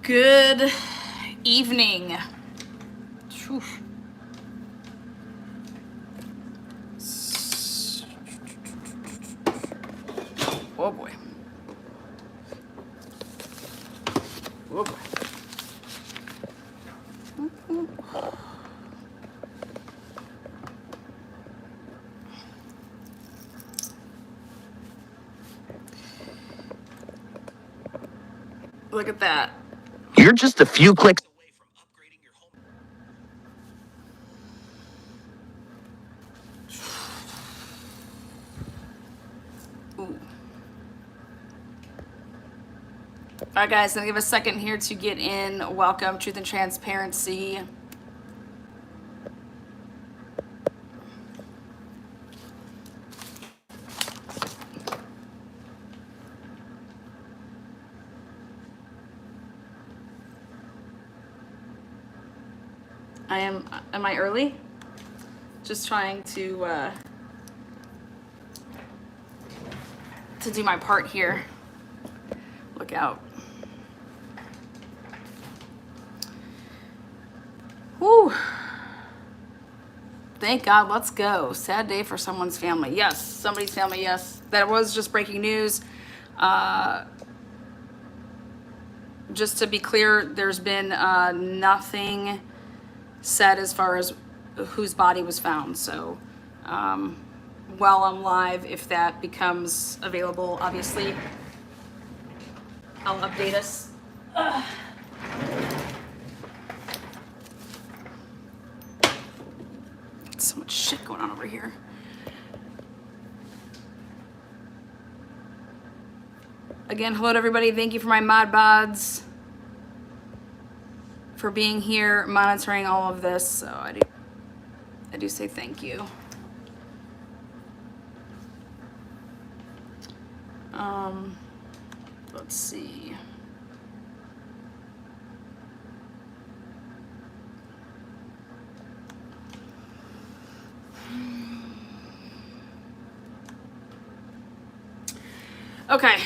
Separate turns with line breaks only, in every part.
Good evening. Whew. Oh boy. Oh boy. Look at that.
You're just a few clicks away from upgrading your home.
Ooh. All right, guys, gonna give a second here to get in. Welcome, Truth and Transparency. Am I early? Just trying to do my part here. Look out. Whew. Thank God, let's go. Sad day for someone's family. Yes, somebody's family, yes. That was just breaking news. Just to be clear, there's been nothing said as far as whose body was found. So while I'm live, if that becomes available, obviously, I'll update us. So much shit going on over here. Again, hello to everybody. Thank you for my mod bods for being here, monitoring all of this. So I do say thank you. Let's see. Okay.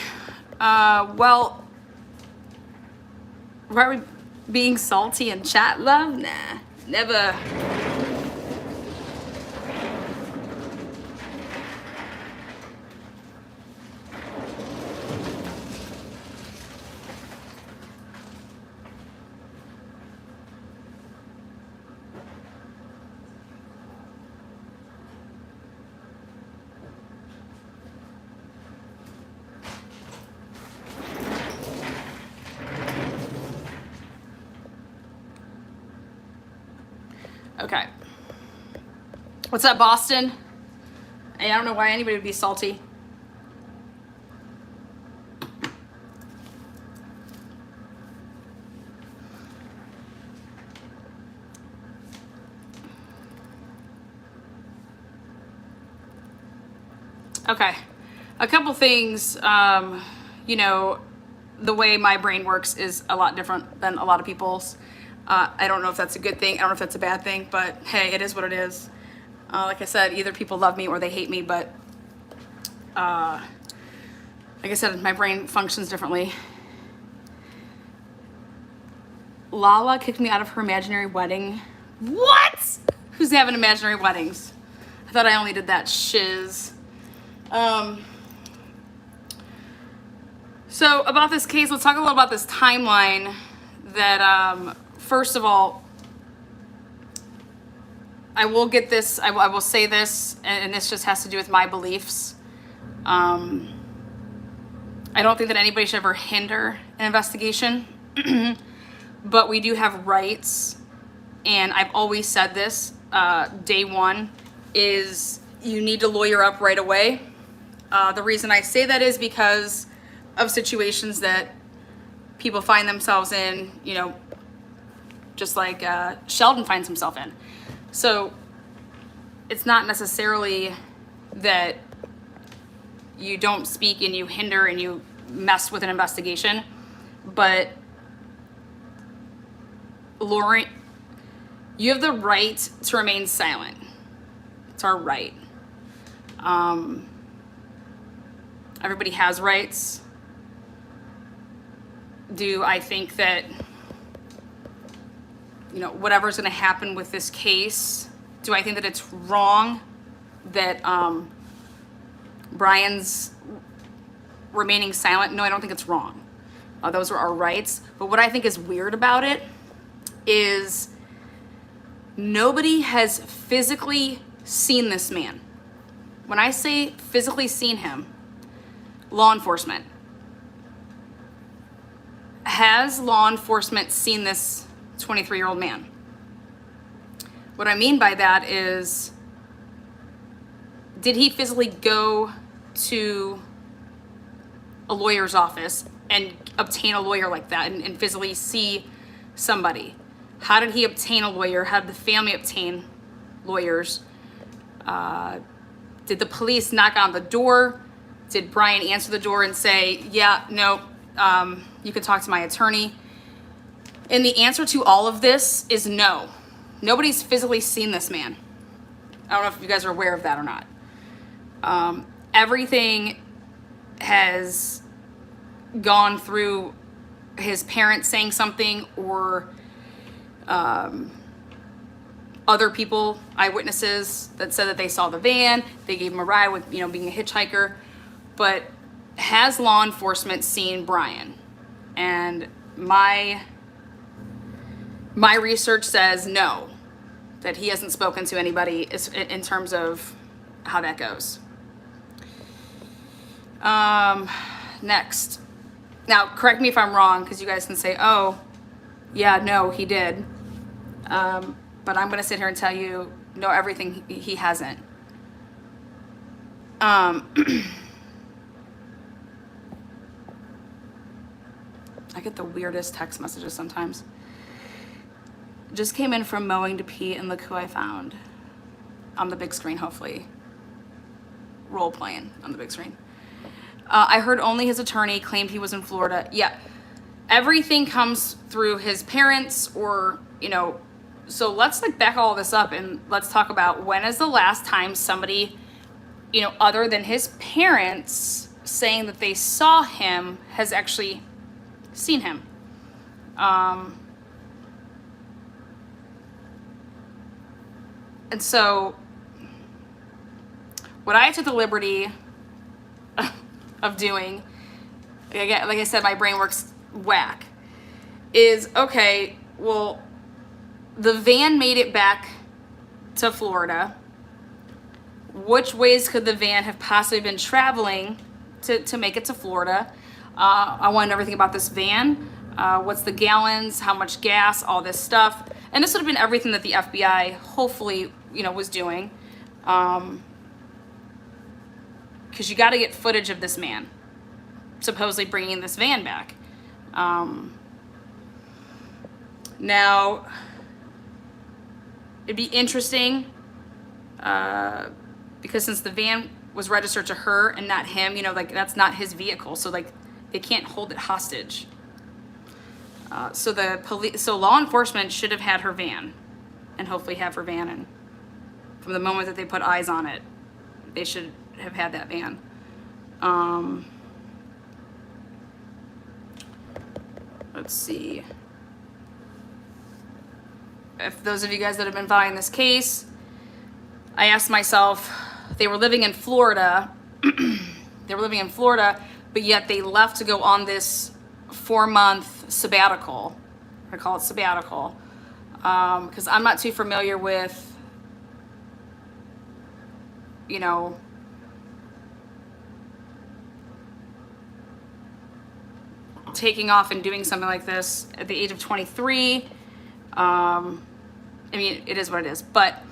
Well, are we being salty in chat, love? Nah, never. Okay. What's up, Boston? Hey, I don't know why anybody would be salty. Okay. A couple things, you know, the way my brain works is a lot different than a lot of people's. I don't know if that's a good thing. I don't know if that's a bad thing, but hey, it is what it is. Like I said, either people love me or they hate me, but like I said, my brain functions differently. Lala kicked me out of her imaginary wedding. What? Who's having imaginary weddings? I thought I only did that shiz. So about this case, let's talk a little about this timeline that, first of all, I will get this, I will say this, and this just has to do with my beliefs. I don't think that anybody should ever hinder an investigation, but we do have rights, and I've always said this, day one, is you need to lawyer up right away. The reason I say that is because of situations that people find themselves in, you know, just like Sheldon finds himself in. So it's not necessarily that you don't speak and you hinder and you mess with an investigation, but Lauren, you have the right to remain silent. It's our right. Everybody has rights. Do I think that whatever's going to happen with this case. Do I think that it's wrong that Brian's remaining silent? No, I don't think it's wrong. Those are our rights. But what I think is weird about it is nobody has physically seen this man. When I say physically seen him, law enforcement. Has law enforcement seen this 23-year-old man? What I mean by that is, did he physically go to a lawyer's office and obtain a lawyer like that and physically see somebody? How did he obtain a lawyer? How did the family obtain lawyers? Did the police knock on the door? Did Brian answer the door and say, yeah, no, you can talk to my attorney? And the answer to all of this is no. Nobody's physically seen this man. I don't know if you guys are aware of that or not. Everything has gone through his parents saying something or other people, eyewitnesses that said that they saw the van. They gave him a ride with, being a hitchhiker. But has law enforcement seen Brian? And my research says no, that he hasn't spoken to anybody in terms of how that goes. Next. Now, correct me if I'm wrong, because you guys can say, oh, yeah, no, he did. But I'm going to sit here and tell you, no, everything he hasn't. I get the weirdest text messages sometimes. Just came in from mowing to pee, and look who I found. On the big screen, hopefully. Role playing on the big screen. I heard only his attorney claimed he was in Florida. Yeah. Everything comes through his parents or, so let's back all this up and let's talk about when is the last time somebody, other than his parents saying that they saw him has actually seen him. And so what I took the liberty of doing, like I said, my brain works whack, is, okay, well, the van made it back to Florida. Which ways could the van have possibly been traveling to make it to Florida? I want to know everything about this van. What's the gallons, how much gas, all this stuff. And this would have been everything that the FBI hopefully, was doing. Because you got to get footage of this man supposedly bringing this van back. Now, it'd be interesting because since the van was registered to her and not him, that's not his vehicle. So they can't hold it hostage. So law enforcement should have had her van and hopefully have her van. And from the moment that they put eyes on it, they should have had that van. Let's see. If those of you guys that have been following this case, I asked myself, they were living in Florida. But yet they left to go on this 4-month sabbatical. I call it sabbatical. Because I'm not too familiar with, taking off and doing something like this at the age of 23. It is what it is. But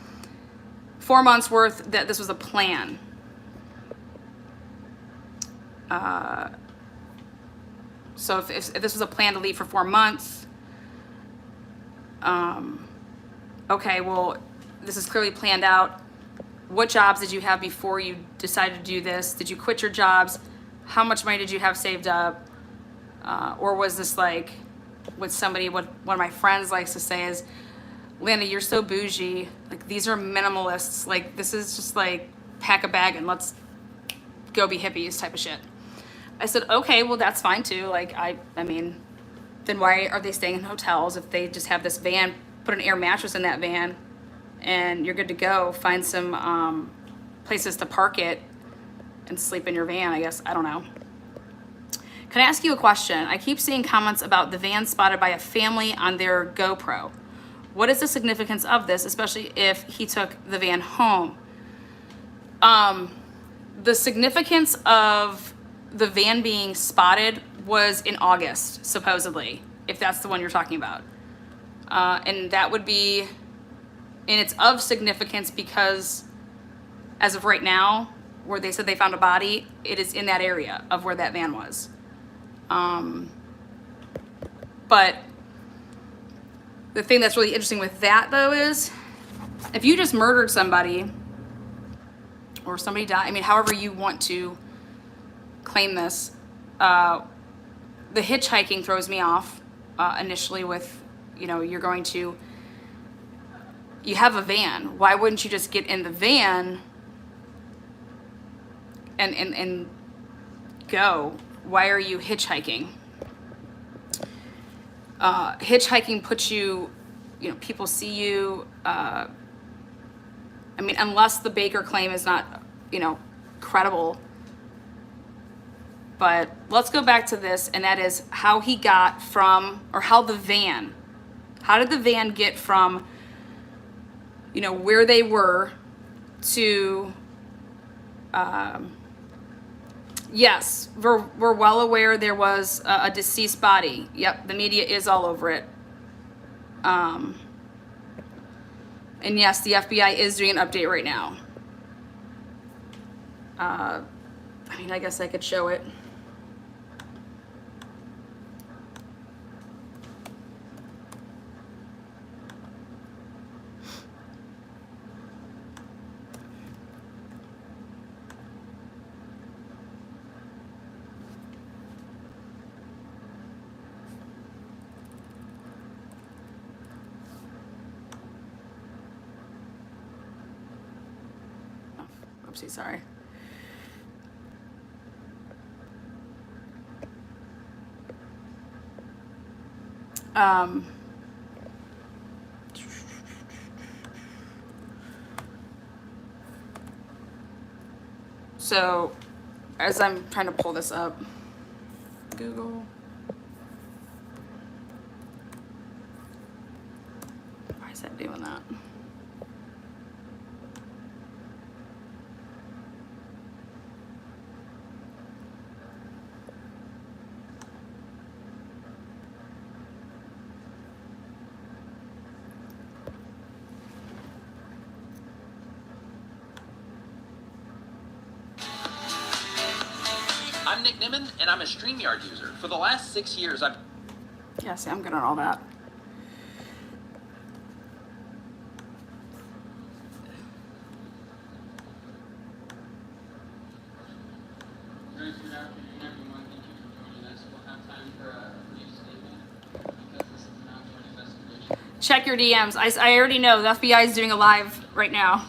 4 months worth, that this was a plan. So if this was a plan to leave for 4 months, okay, well, this is clearly planned out. What jobs did you have before you decided to do this? Did you quit your jobs? How much money did you have saved up? Or was this what one of my friends likes to say is, Lana, you're so bougie. These are minimalists. This is just pack a bag and let's go be hippies type of shit. I said, okay, well, that's fine too. Then why are they staying in hotels if they just have this van put an air mattress in that van, and you're good to go. Find some places to park it and sleep in your van, I guess. I don't know. Can I ask you a question? I keep seeing comments about the van spotted by a family on their GoPro. What is the significance of this, especially if he took the van home? The significance of the van being spotted was in August, supposedly, if that's the one you're talking about. And that would be, and it's of significance because as of right now, where they said they found a body, it is in that area of where that van was. But the thing that's really interesting with that, though, is if you just murdered somebody or somebody died, I mean, however you want to claim this, the hitchhiking throws me off initially with, you know, you have a van. Why wouldn't you just get in the van and go? Why are you hitchhiking? Hitchhiking puts you, you know, people see you. I mean, unless the Baker claim is not, you know, credible. But let's go back to this, and that is how he got from, or how did the van get from, you know, where they were to, yes, we're well aware there was a deceased body. Yep, the media is all over it. And yes, the FBI is doing an update right now. I mean, I guess I could show it. Oopsie, sorry. So as I'm trying to pull this up, Google. Why is that doing that?
I'm Nick Nimmin, and I'm a StreamYard user. For the last 6 years, I've...
Yeah, see, I'm good on all that.
Good afternoon, everyone. Thank you for joining us. We'll have time for a brief statement because this is an ongoing investigation.
Check your DMs. I already know the FBI is doing a live right now.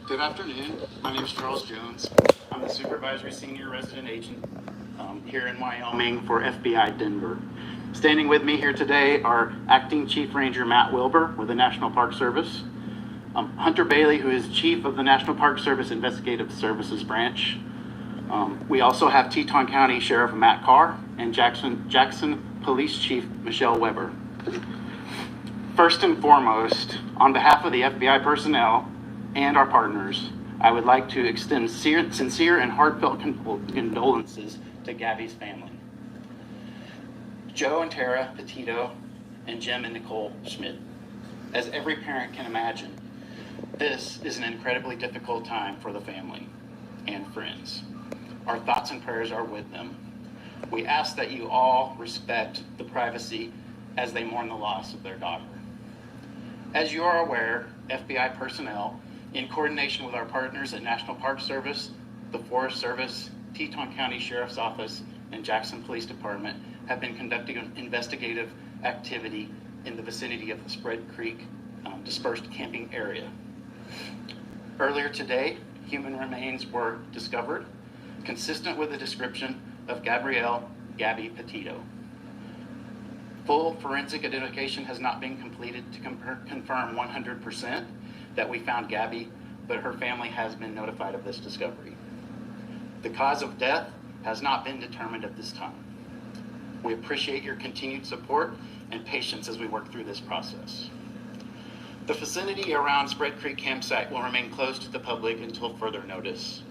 Good afternoon. My name is Charles Jones. I'm the Supervisory Senior Resident Agent here in Wyoming for FBI Denver. Standing with me here today are Acting Chief Ranger Matt Wilbur with the National Park Service, Hunter Bailey, who is Chief of the National Park Service Investigative Services Branch. We also have Teton County Sheriff Matt Carr and Jackson Police Chief Michelle Weber. First and foremost, on behalf of the FBI personnel and our partners, I would like to extend sincere and heartfelt condolences to Gabby's family. Joe and Tara Petito and Jim and Nicole Schmidt. As every parent can imagine, this is an incredibly difficult time for the family and friends. Our thoughts and prayers are with them. We ask that you all respect the privacy as they mourn the loss of their daughter. As you are aware, FBI personnel, in coordination with our partners at National Park Service, the Forest Service, Teton County Sheriff's Office, and Jackson Police Department, have been conducting investigative activity in the vicinity of the Spread Creek dispersed camping area. Earlier today, human remains were discovered, consistent with the description of Gabby Petito. Full forensic identification has not been completed to confirm 100% that we found Gabby, but her family has been notified of this discovery. The cause of death has not been determined at this time. We appreciate your continued support and patience as we work through this process. The vicinity around Spread Creek campsite will remain closed to the public until further notice.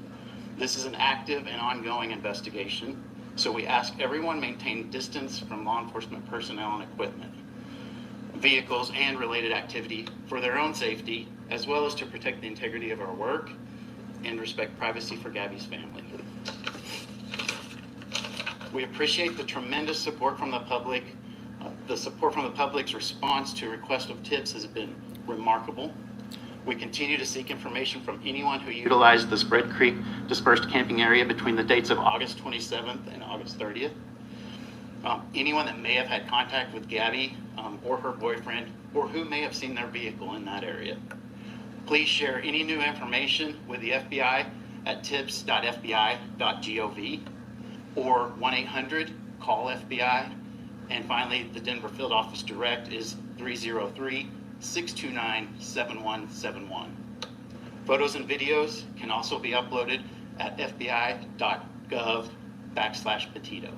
This is an active and ongoing investigation, so we ask everyone maintain distance from law enforcement personnel and equipment, vehicles, and related activity for their own safety, as well as to protect the integrity of our work and respect privacy for Gabby's family. We appreciate the tremendous support from the public. The support from the public's response to request of tips has been remarkable. We continue to seek information from anyone who utilized the Spread Creek dispersed camping area between the dates of August 27th and August 30th. Anyone that may have had contact with Gabby or her boyfriend, or who may have seen their vehicle in that area. Please share any new information with the FBI at tips.fbi.gov or 1-800-CALL-FBI. And finally, the Denver Field Office Direct is 303-629-7171. Photos and videos can also be uploaded at fbi.gov/Petito.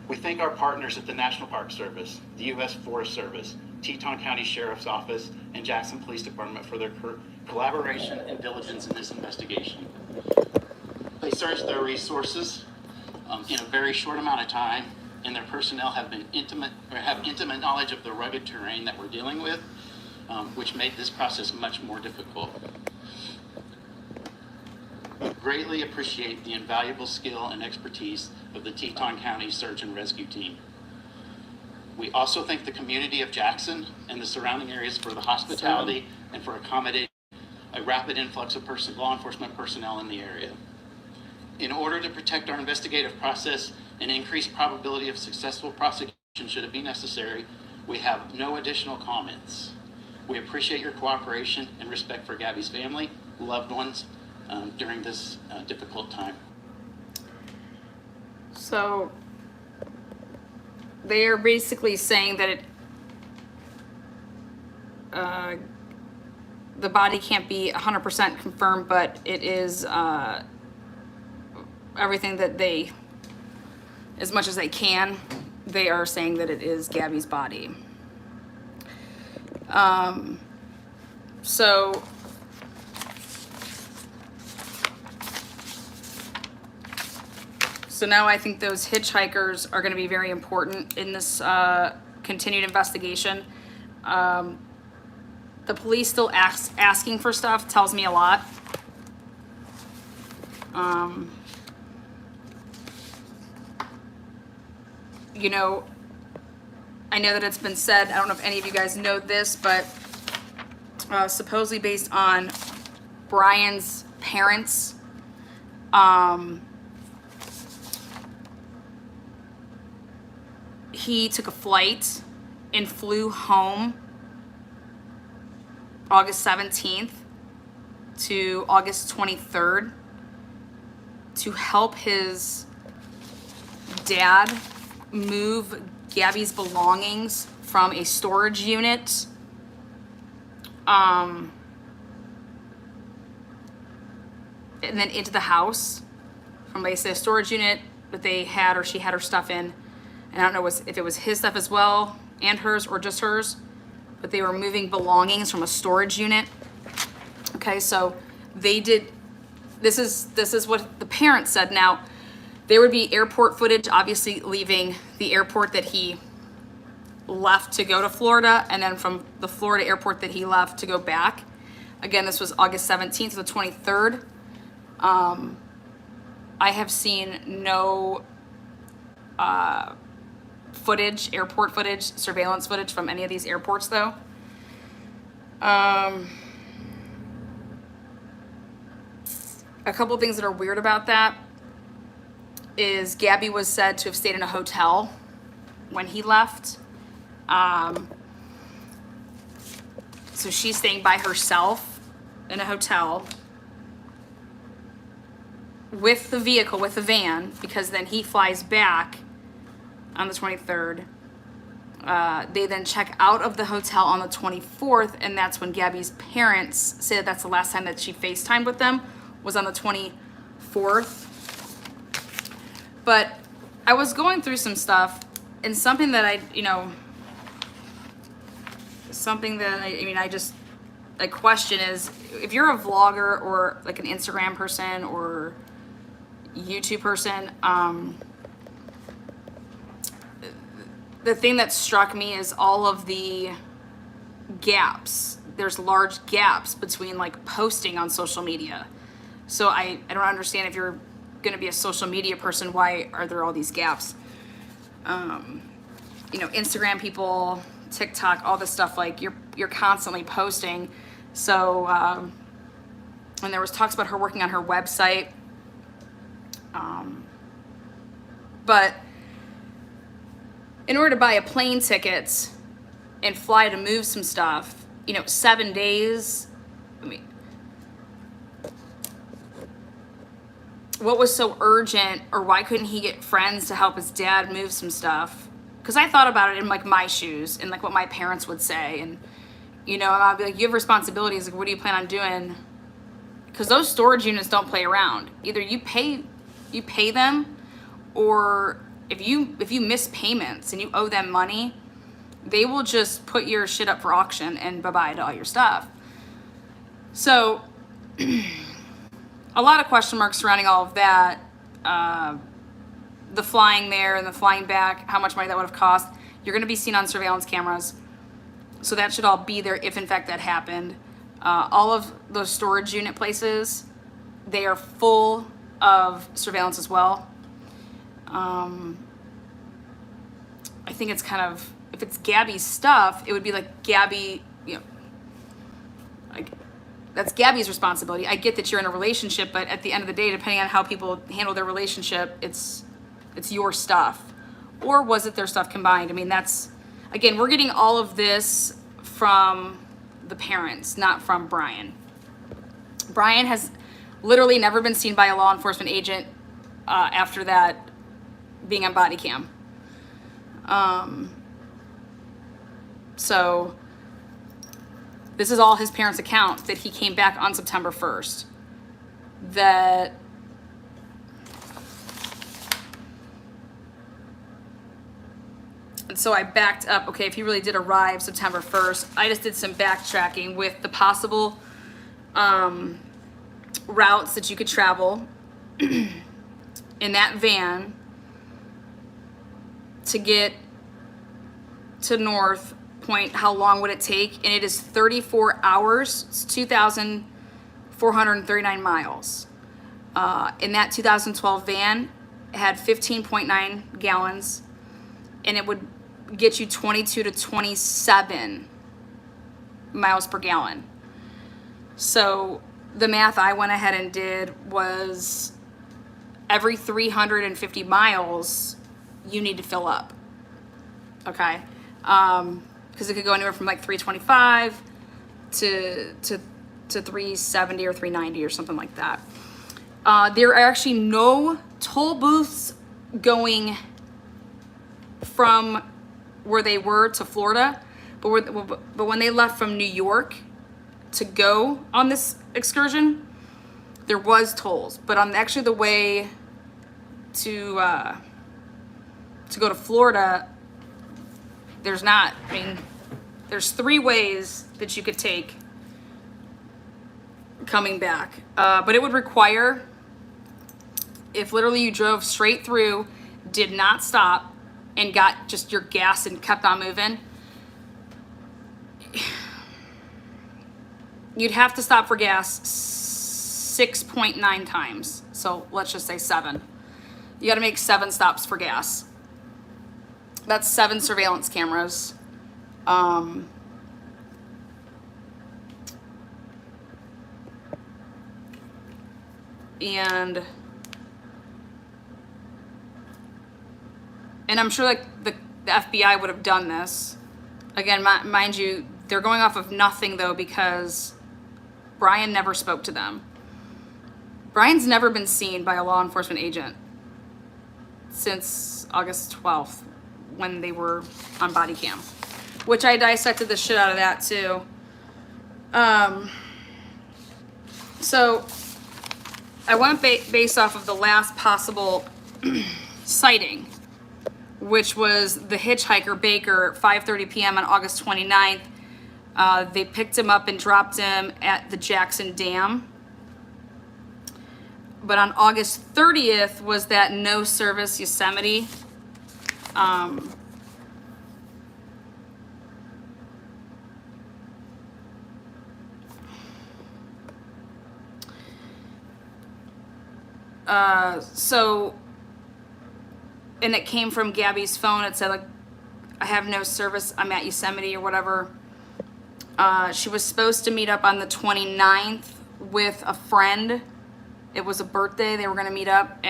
We thank our partners at the National Park Service, the U.S. Forest Service, Teton County Sheriff's Office, and Jackson Police Department for their collaboration and diligence in this investigation. They searched their resources in a very short amount of time, and their personnel have intimate knowledge of the rugged terrain that we're dealing with, which made this process much more difficult. We greatly appreciate the invaluable skill and expertise of the Teton County Search and Rescue Team. We also thank the community of Jackson and the surrounding areas for the hospitality and for accommodating a rapid influx of law enforcement personnel in the area. In order to protect our investigative process and increase probability of successful prosecution should it be necessary, we have no additional comments. We appreciate your cooperation and respect for Gabby's family, loved ones, during this difficult time.
So they are basically saying that the body can't be 100% confirmed, but it is everything that they, as much as they can, they are saying that it is Gabby's body. So now I think those hitchhikers are going to be very important in this continued investigation. The police still asking for stuff tells me a lot. You know, I know that it's been said, I don't know if any of you guys know this, but supposedly based on Brian's parents, he took a flight and flew home August 17th to August 23rd to help his dad move Gabby's belongings from a storage unit and then into the house from, they say, a storage unit that they had, or she had her stuff in. And I don't know if it was his stuff as well and hers, or just hers, but they were moving belongings from a storage unit. Okay, so they did, this is what the parents said. Now, there would be airport footage, obviously leaving the airport that he left to go to Florida, and then from the Florida airport that he left to go back. Again, this was August 17th to the 23rd. I have seen no footage, airport footage, surveillance footage from any of these airports though. A couple things that are weird about that is Gabby was said to have stayed in a hotel when he left. So she's staying by herself in a hotel with the vehicle, with the van, because then he flies back on the 23rd. They then check out of the hotel on the 24th, and that's when Gabby's parents say that that's the last time that she FaceTimed with them, was on the 24th. But I was going through some stuff, and something that I question is, if you're a vlogger or like an Instagram person or YouTube person, the thing that struck me is all of the gaps. There's large gaps between like posting on social media. So I don't understand, if you're going to be a social media person, why are there all these gaps? Instagram people, TikTok, all this stuff, like you're constantly posting. So and there was talks about her working on her website. But in order to buy a plane ticket and fly to move some stuff, 7 days, what was so urgent, or why couldn't he get friends to help his dad move some stuff? Because I thought about it in like my shoes and like what my parents would say, and I'd be like, you have responsibilities, like what do you plan on doing? Because those storage units don't play around. Either you pay them, or if you miss payments and you owe them money, they will just put your shit up for auction and bye-bye to all your stuff. So a lot of question marks surrounding all of that. The flying there and the flying back, how much money that would have cost. You're going to be seen on surveillance cameras. So that should all be there if in fact that happened. All of those storage unit places, they are full of surveillance as well. I think it's kind of, if it's Gabby's stuff, it would be like Gabby, like that's Gabby's responsibility. I get that you're in a relationship, but at the end of the day, depending on how people handle their relationship, it's your stuff. Or was it their stuff combined? That's, again, we're getting all of this from the parents, not from Brian. Brian has literally never been seen by a law enforcement agent after that being on body cam. So this is all his parents' account, that he came back on September 1st. And so I backed up, okay, if he really did arrive September 1st, I just did some backtracking with the possible routes that you could travel in that van to get to North Point. How long would it take? And it is 34 hours. It's 2,439 miles. In that 2012 van, it had 15.9 gallons, and it would get you 22 to 27 miles per gallon. So the math I went ahead and did was every 350 miles, you need to fill up. Okay? Because it could go anywhere from like 325 to 370 or 390 or something like that. There are actually no toll booths going from where they were to Florida, but when they left from New York to go on this excursion, there was tolls. But on actually the way to go to Florida, there's not. There's 3 ways that you could take coming back, but it would require, if literally you drove straight through, did not stop, and got just your gas and kept on moving, you'd have to stop for gas 6.9 times. So let's just say 7. You got to make 7 stops for gas. That's 7 surveillance cameras. And I'm sure like the FBI would have done this. Again, mind you, they're going off of nothing though, because Brian never spoke to them. Brian's never been seen by a law enforcement agent since August 12th, when they were on body cam, which I dissected the shit out of that too. So I went based off of the last possible sighting, which was the hitchhiker Baker at 5:30 p.m. on August 29th. They picked him up and dropped him at the Jackson Dam. But on August 30th was that no service Yosemite. So, and it came from Gabby's phone. It said like, I have no service, I'm at Yosemite or whatever. She was supposed to meet up on the 29th with a friend. It was a birthday, they were gonna meet up,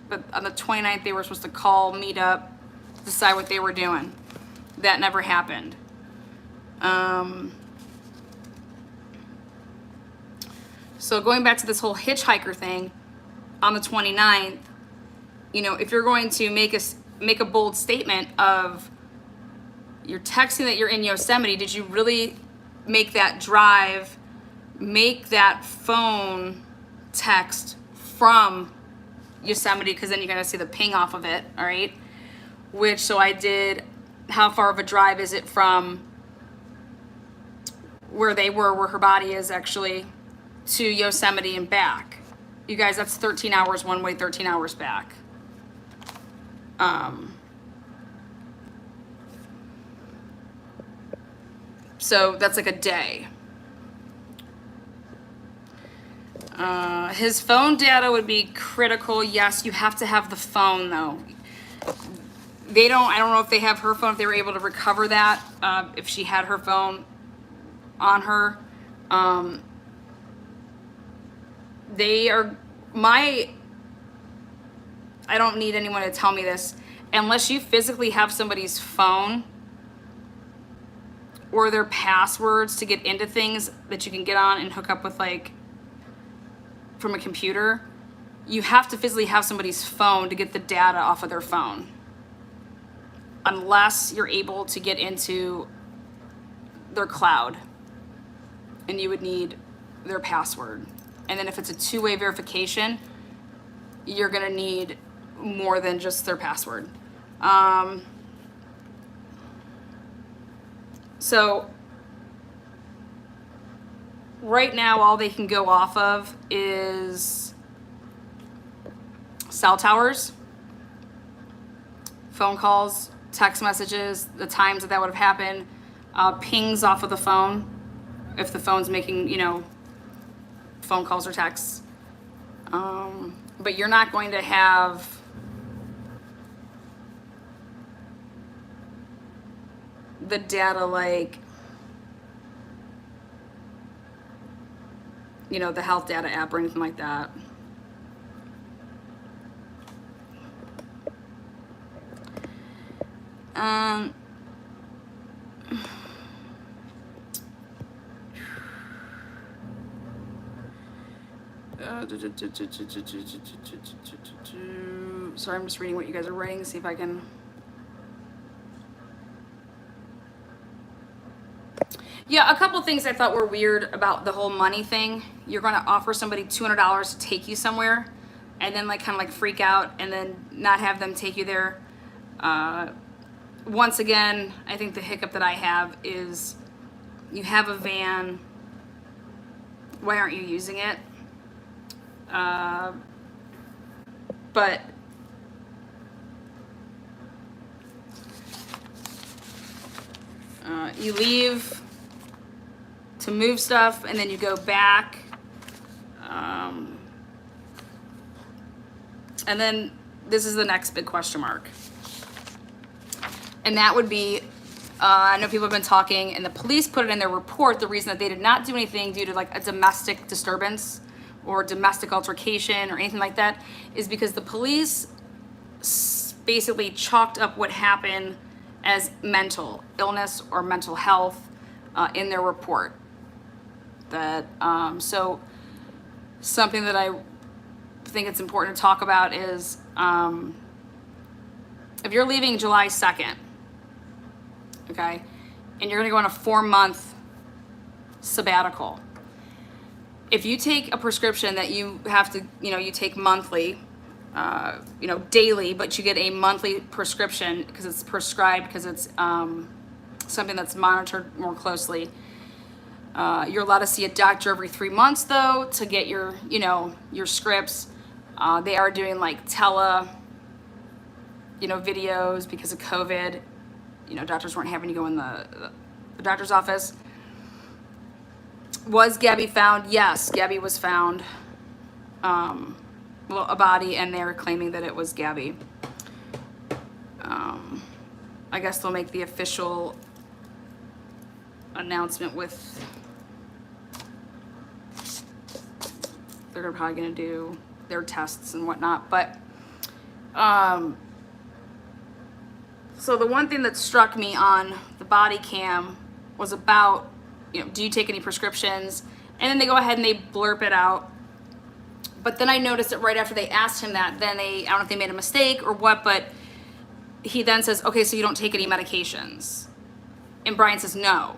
but on the 29th they were supposed to call, meet up, decide what they were doing. That never happened. So going back to this whole hitchhiker thing, on the 29th, you know, if you're going to make a bold statement of you're texting that you're in Yosemite, did you really make that drive, make that phone text from Yosemite, because then you're gonna see the ping off of it, all right? Which, so I did, how far of a drive is it from where they were, where her body is actually, to Yosemite and back? You guys, that's 13 hours one way, 13 hours back. So that's like a day. His phone data would be critical. Yes, you have to have the phone though. I don't know if they have her phone, if they were able to recover that, if she had her phone on her. I don't need anyone to tell me this, unless you physically have somebody's phone or their passwords to get into things that you can get on and hook up with, like, from a computer, you have to physically have somebody's phone to get the data off of their phone, unless you're able to get into their cloud, and you would need their password. And then if it's a two-way verification, you're gonna need more than just their password. So right now, all they can go off of is cell towers, phone calls, text messages, the times that would have happened, pings off of the phone, if the phone's making, you know, phone calls or texts. But you're not going to have the data like, you know, the health data app or anything like that. Sorry, I'm just reading what you guys are writing, see if I can. Yeah, a couple things I thought were weird about the whole money thing. You're gonna offer somebody $200 to take you somewhere, and then like kind of like freak out, and then not have them take you there. Once again, I think the hiccup that I have is you have a van. Why aren't you using it? But you leave to move stuff, and then you go back, and then this is the next big question mark, and that would be, I know people have been talking, and the police put it in their report, the reason that they did not do anything due to like a domestic disturbance or domestic altercation or anything like that, is because the police basically chalked up what happened as mental illness or mental health in their report. That so something that I think it's important to talk about is if you're leaving July 2nd, okay, and you're gonna go on a 4-month sabbatical, if you take a prescription that you have to, you take monthly, daily, but you get a monthly prescription because it's prescribed, because it's something that's monitored more closely. You're allowed to see a doctor every 3 months though to get your, your scripts. They are doing like videos because of COVID. Doctors weren't having to go in the doctor's office. Was Gabby found? Yes, Gabby was found. A body, and they're claiming that it was Gabby. I guess they'll make the official announcement with, they're probably gonna do their tests and whatnot, but so the one thing that struck me on the body cam was about, do you take any prescriptions? And then they go ahead and they blurb it out. But then I noticed that right after they asked him that, then I don't know if they made a mistake or what, but he then says, okay, so you don't take any medications. And Brian says, no.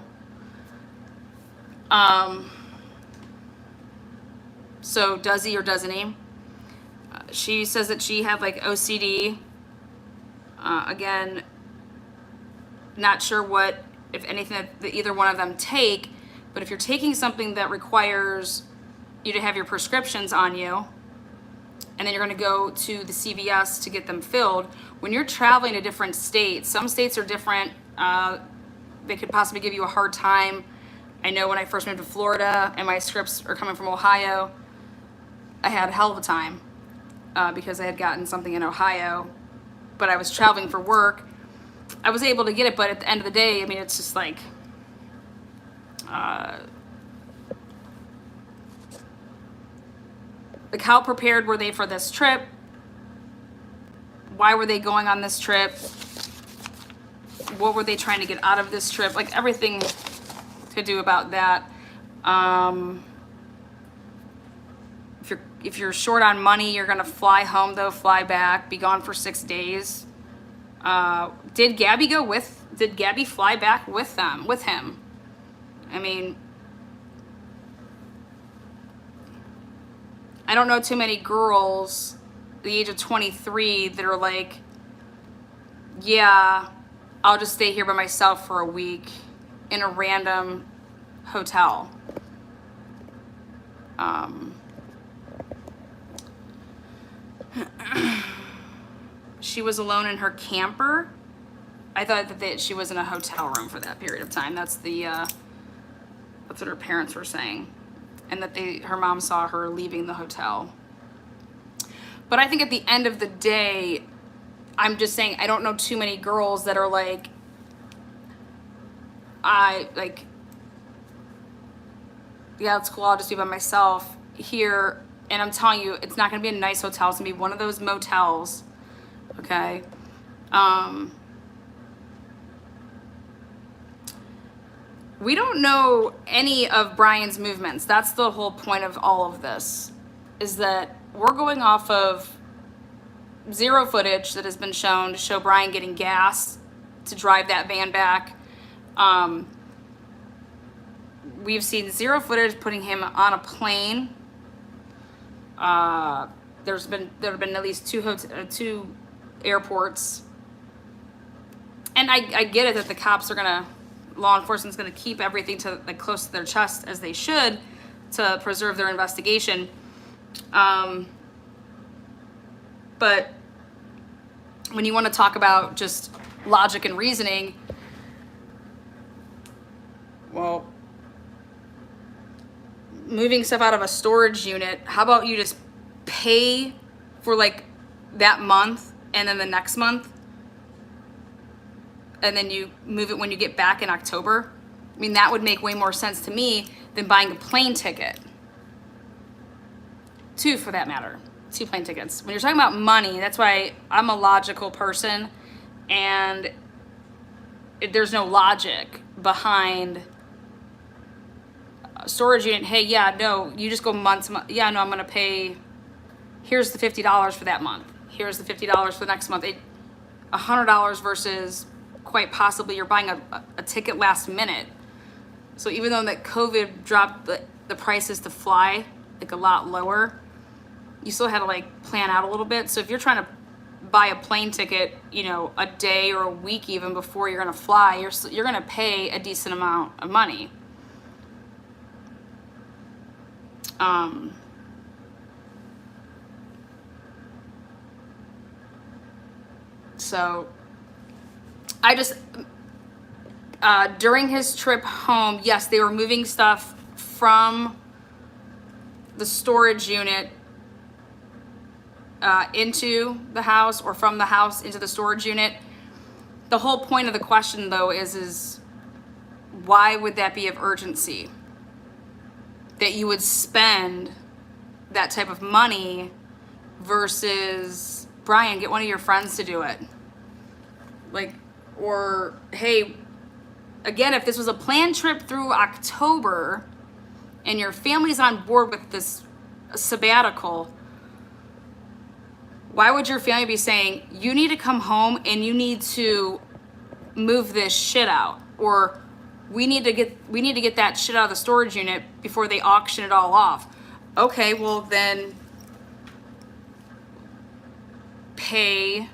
So does he or doesn't he? She says that she had like OCD. Again, not sure what, if anything, that either one of them take, but if you're taking something that requires you to have your prescriptions on you, and then you're going to go to the CVS to get them filled, when you're traveling to different states, some states are different. They could possibly give you a hard time. I know when I first moved to Florida and my scripts are coming from Ohio, I had a hell of a time because I had gotten something in Ohio, but I was traveling for work. I was able to get it, but at the end of the day, I mean, it's just like, how prepared were they for this trip? Why were they going on this trip? What were they trying to get out of this trip? Like everything to do about that. If you're short on money, you're gonna fly home though, fly back, be gone for 6 days. Did Gabby fly back with him? I mean, I don't know too many girls the age of 23 that are like, yeah, I'll just stay here by myself for a week in a random hotel. She was alone in her camper. I thought that she was in a hotel room for that period of time. That's what her parents were saying, and that her mom saw her leaving the hotel. But I think at the end of the day, I'm just saying I don't know too many girls that are like, yeah, it's cool, I'll just be by myself here. And I'm telling you, it's not gonna be a nice hotel. It's gonna be one of those motels, okay? We don't know any of Brian's movements. That's the whole point of all of this, is that we're going off of zero footage that has been shown to show Brian getting gas to drive that van back. We've seen zero footage putting him on a plane. There have been at least two airports. And I get it that the cops are law enforcement's gonna keep everything to like close to their chest, as they should, to preserve their investigation. But when you want to talk about just logic and reasoning, well, moving stuff out of a storage unit, how about you just pay for like that month and then the next month, and then you move it when you get back in October? I mean, that would make way more sense to me than buying a plane ticket. Two, for that matter. 2 plane tickets. When you're talking about money, that's why I'm a logical person, and there's no logic behind a storage unit. Hey, yeah, no, you just go month. Yeah, no, I'm gonna pay, here's the $50 for that month. Here's the $50 for the next month. $100 versus quite possibly you're buying a ticket last minute. So even though that COVID dropped the prices to fly like a lot lower, you still had to like plan out a little bit. So if you're trying to buy a plane ticket, you know, a day or a week even before you're gonna fly, you're gonna pay a decent amount of money. So I just, during his trip home, yes, they were moving stuff from the storage unit into the house, or from the house into the storage unit. The whole point of the question though is why would that be of urgency? That you would spend that type of money versus, Brian, get one of your friends to do it. Like, or hey, again, if this was a planned trip through October and your family's on board with this sabbatical, why would your family be saying, you need to come home and you need to move this shit out? Or we need to get that shit out of the storage unit before they auction it all off. Okay, well then pay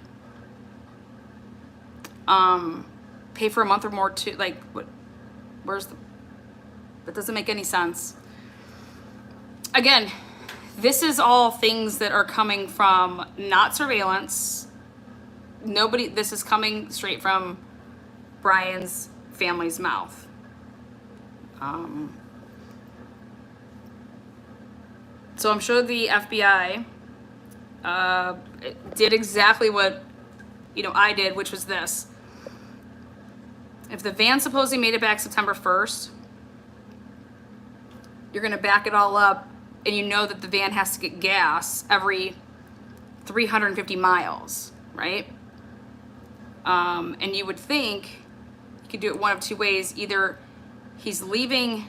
for a month or more to, like, what, that doesn't make any sense. Again, this is all things that are coming from not surveillance. This is coming straight from Brian's family's mouth. So I'm sure the FBI did exactly what, you know, I did, which was this. If the van supposedly made it back September 1st, you're gonna back it all up, and you know that the van has to get gas every 350 miles, right? And you would think you could do it one of two ways. Either he's leaving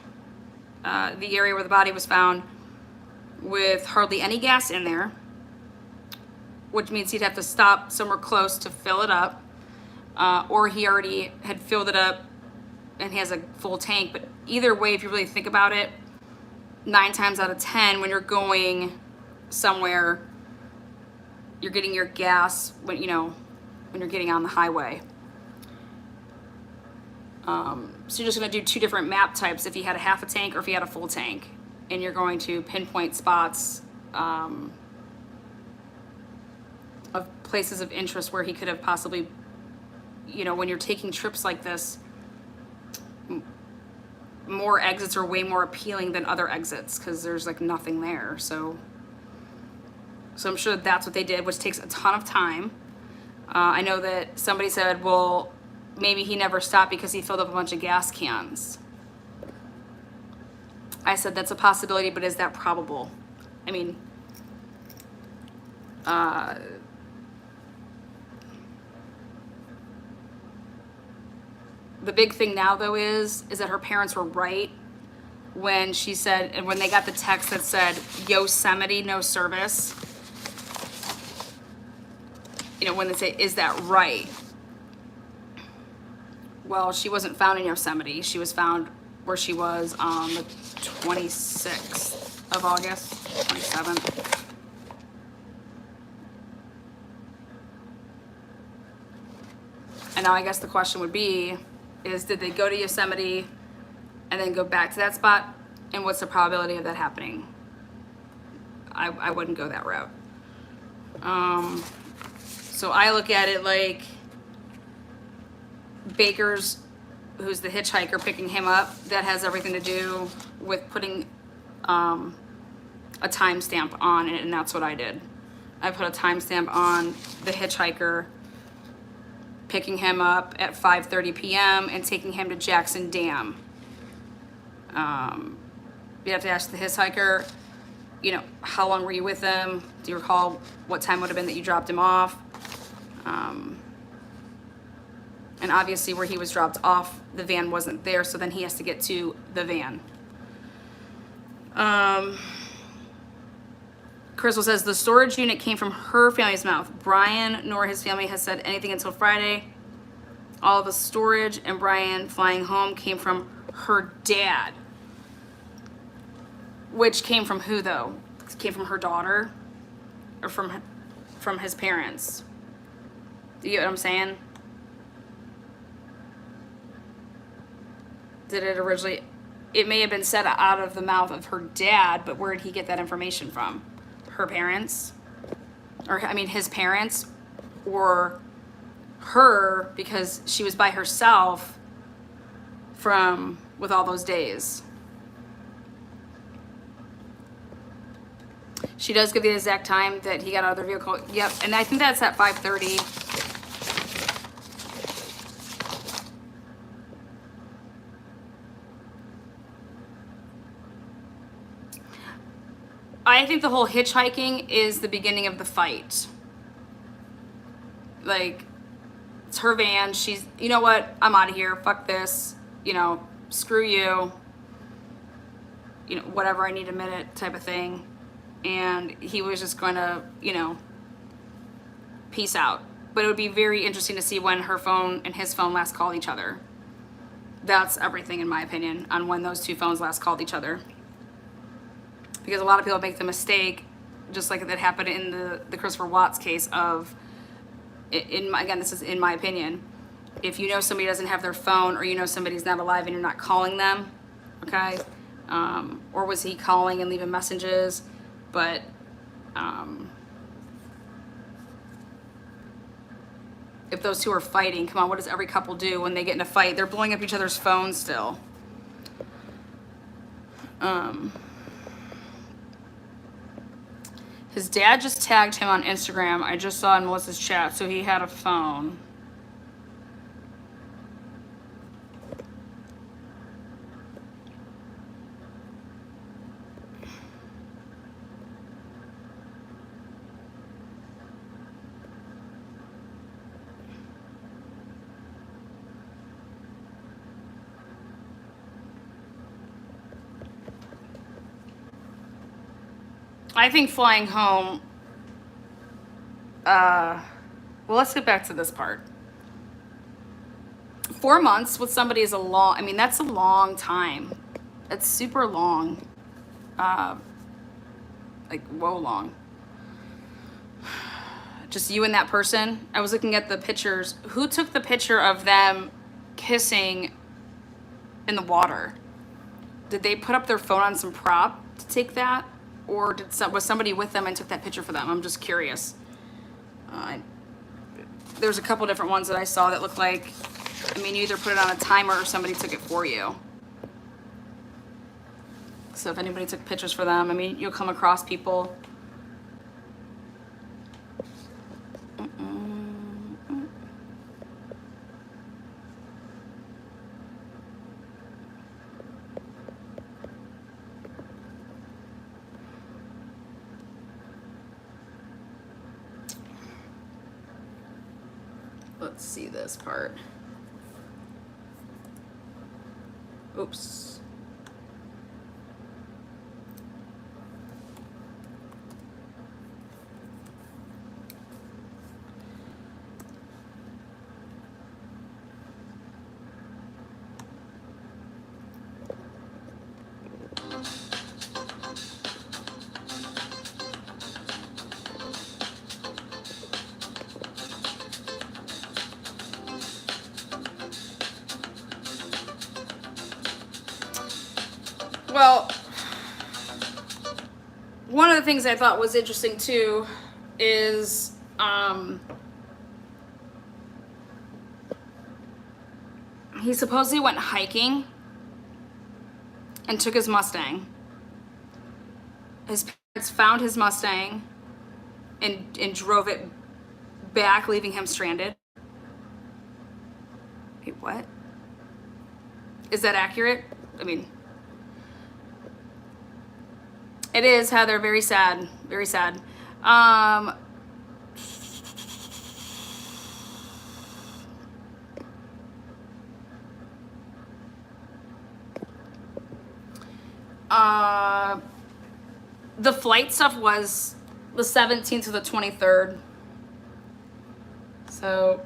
the area where the body was found with hardly any gas in there, which means he'd have to stop somewhere close to fill it up, or he already had filled it up and he has a full tank. But either way, if you really think about it, 9 times out of 10, when you're going somewhere, you're getting your gas when you're getting on the highway. So you're just gonna do 2 different map types if he had a half a tank or if he had a full tank, and you're going to pinpoint spots of places of interest where he could have possibly, when you're taking trips like this, more exits are way more appealing than other exits because there's like nothing there. So I'm sure that's what they did, which takes a ton of time. I know that somebody said, well, maybe he never stopped because he filled up a bunch of gas cans. I said that's a possibility, but is that probable? I mean, the big thing now though is that her parents were right when she said, and when they got the text that said Yosemite no service, when they say, is that right? Well, she wasn't found in Yosemite. She was found where she was on the 26th of August, 27th. And now I guess the question would be, did they go to Yosemite and then go back to that spot? And what's the probability of that happening? I wouldn't go that route. So I look at it like Baker's, who's the hitchhiker picking him up, that has everything to do with putting a timestamp on it, and that's what I did. I put a timestamp on the hitchhiker picking him up at 5:30 p.m. and taking him to Jackson Dam. You have to ask the hitchhiker, how long were you with him? Do you recall what time would have been that you dropped him off? And obviously where he was dropped off, the van wasn't there, so then he has to get of Crystal says the storage unit came from her family's mouth. Brian nor his family has said anything until Friday. All the storage and Brian flying home came from her dad. Which came from who, though? It came from her daughter? Or from his parents? Do you get what I'm saying? Did it originally... It may have been said out of the mouth of her dad, but where did he get that information from? Her parents? Or, I mean, his parents? Or her, because she was by herself with all those days. She does give the exact time that he got out of the vehicle. Yep, and I think that's at 5:30. I think the whole hitchhiking is the beginning of the fight. Like, it's her van. She's, you know what? I'm out of here. Fuck this. You know, screw you. You know, whatever, I need a minute type of thing. And he was just going to, you know, peace out. But it would be very interesting to see when her phone and his phone last called each other. That's everything, in my opinion, on when those two phones last called each other. Because a lot of people make the mistake, just like that happened in the Christopher Watts case of, again, this is in my opinion, if you know somebody doesn't have their phone or you know somebody's not alive and you're not calling them, okay? Or was he calling and leaving messages? But if those two are fighting, come on, what does every couple do when they get in a fight? They're blowing up each other's phones still. His dad just tagged him on Instagram. I just saw in Melissa's chat, so he had a phone. I think flying home, well, let's get back to this part. 4 months with somebody is a long, I mean, that's a long time. It's super long. Like, whoa, long. Just you and that person. I was looking at the pictures. Who took the picture of them kissing in the water? Did they put up their phone on some prop to take that? Or was somebody with them and took that picture for them? I'm just curious. There's a couple different ones that I saw that looked like, I mean, you either put it on a timer or somebody took it for you. So if anybody took pictures for them, I mean, you'll come across people. Let's see this part. Oops. Well, one of the things I thought was interesting too is he supposedly went hiking and took his Mustang. His parents found his Mustang and drove it back, leaving him stranded. Wait, what? Is that accurate? I mean, it is, Heather. Very sad. Very sad. The flight stuff was the 17th to the 23rd. So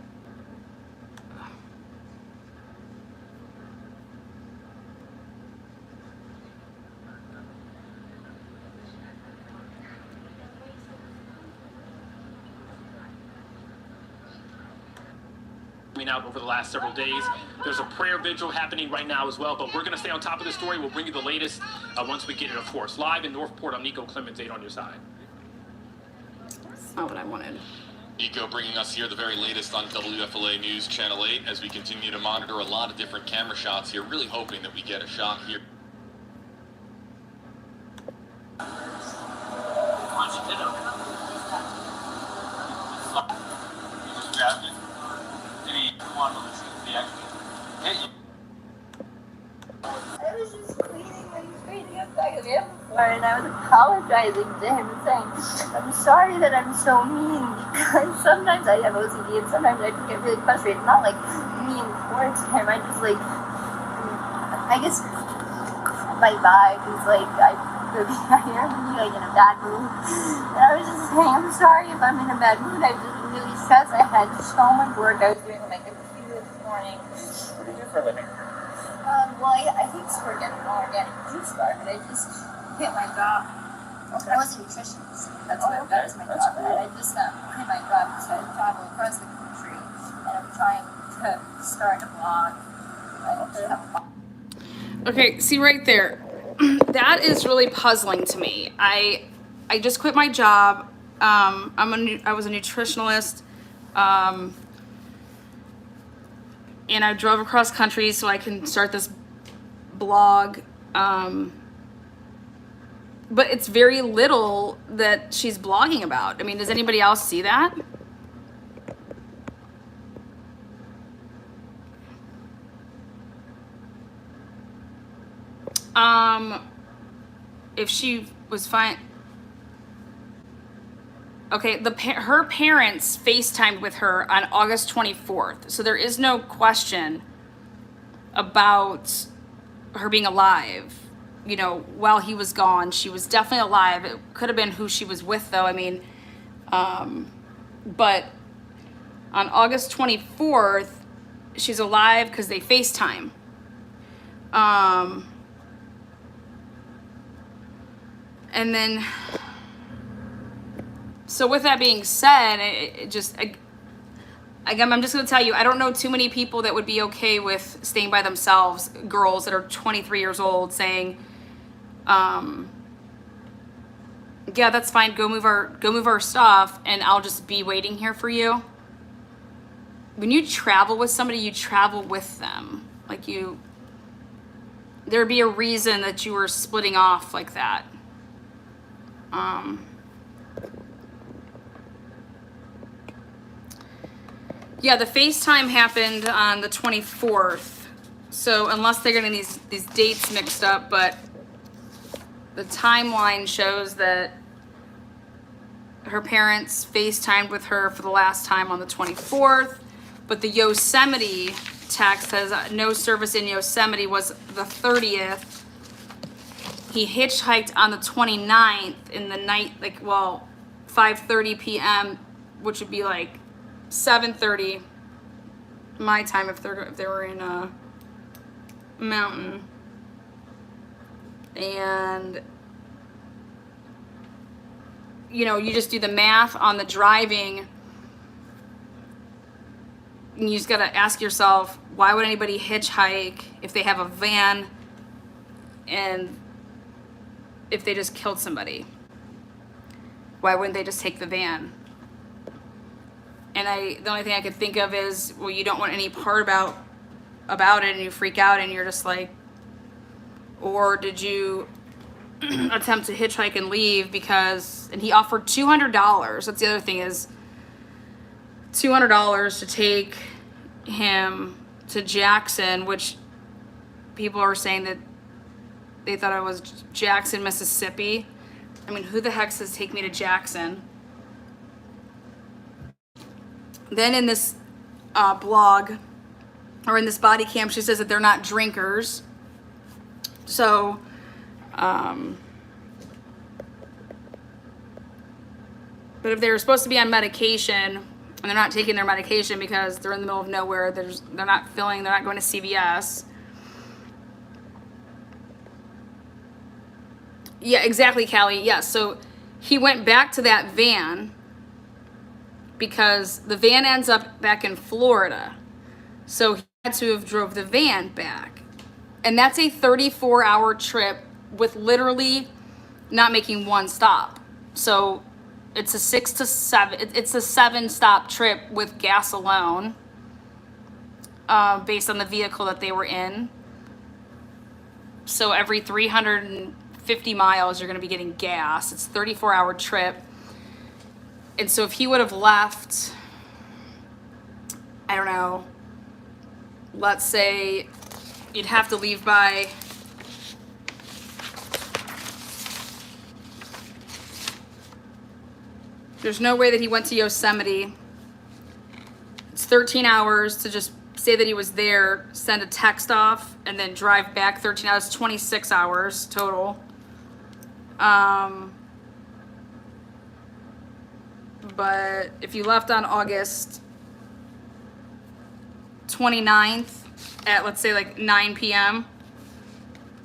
out over the last several days. There's a prayer vigil happening right now as well, but we're going to stay on top of the story. We'll bring you the latest once we get it, of course. Live in Northport, I'm Nico Clemens, 8 on your side.
that's not what I wanted.
Nico bringing us here the very latest on WFLA News Channel 8 as we continue to monitor a lot of different camera shots here, really hoping that we get a shot here.
I was just cleaning when he was cleaning up back of the before, and I was apologizing to him and saying, I'm sorry that I'm so mean, because sometimes I have OCD and sometimes I can get really frustrated. Not like mean towards him, I guess my vibe is like, I am like in a bad mood. And I was just saying, I'm sorry if I'm in a bad mood. I've just been really stressed. I had so much work I was doing on my computer this morning.
What do you do for a living?
Well, I think it's organic juice bar, but I just quit my job. Okay. I was a nutritionist. That was my job. Cool. And I just quit my job to travel across the country, and I'm trying to start a blog.
Okay, see right there. That is really puzzling to me. I just quit my job. I was a nutritionalist. And I drove across country so I can start this blog. But it's very little that she's blogging about. I mean, does anybody else see that? If she was fine. Okay, her parents FaceTimed with her on August 24th. So there is no question about her being alive. You know, while he was gone, she was definitely alive. It could have been who she was with, though. I mean, but on August 24th, she's alive because they FaceTime. And then, so with that being said, I'm just going to tell you, I don't know too many people that would be okay with staying by themselves, girls that are 23 years old saying, yeah, that's fine. Go move our stuff and I'll just be waiting here for you. When you travel with somebody, you travel with them. Like there'd be a reason that you were splitting off like that. Yeah, the FaceTime happened on the 24th. So unless they're getting these dates mixed up, but the timeline shows that her parents FaceTimed with her for the last time on the 24th, but the Yosemite text says no service in Yosemite was the 30th. He hitchhiked on the 29th in the night, 5:30 p.m., which would be like 7:30 my time if they were in a mountain. And you just do the math on the driving, and you just gotta ask yourself, why would anybody hitchhike if they have a van and if they just killed somebody? Why wouldn't they just take the van? And the only thing I could think of is, well, you don't want any part about it, and you freak out and you're just like, or did you attempt to hitchhike and leave and he offered $200. That's the other thing, is $200 to take him to Jackson, which people are saying that they thought it was Jackson, Mississippi. I mean, who the heck says take me to Jackson? Then in this blog, or in this body cam, she says that they're not drinkers. So, But if they're supposed to be on medication and they're not taking their medication because they're in the middle of nowhere, they're not going to CVS. Yeah, exactly, Callie. Yes. So he went back to that van because the van ends up back in Florida. So he had to have drove the van back. And that's a 34-hour trip with literally not making one stop. So it's a 7-stop trip with gas alone, based on the vehicle that they were in. So every 350 miles, you're going to be getting gas. It's a 34-hour trip. And so if he would have left, I don't know, let's say you'd have to leave by there's no way that he went to Yosemite. It's 13 hours to just say that he was there, send a text off, and then drive back 13 hours, 26 hours total. But if you left on August 29th at, let's say, like 9 p.m.,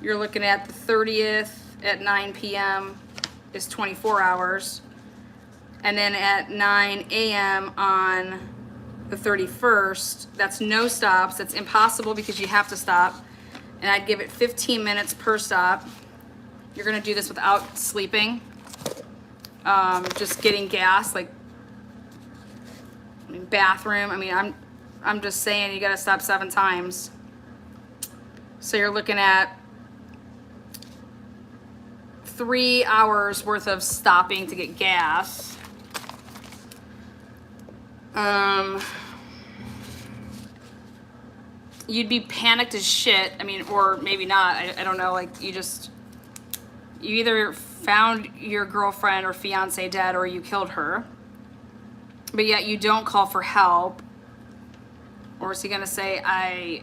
you're looking at the 30th at 9 p.m. is 24 hours. And then at 9 a.m. on the 31st, that's no stops. That's impossible because you have to stop. And I'd give it 15 minutes per stop. You're gonna do this without sleeping. Just getting gas, like bathroom. I mean, I'm just saying you gotta stop 7 times. So you're looking at 3 hours worth of stopping to get gas. You'd be panicked as shit. I mean, or maybe not. I don't know. Like, you either found your girlfriend or fiance dead or you killed her. But yet you don't call for help. Or is he gonna say, I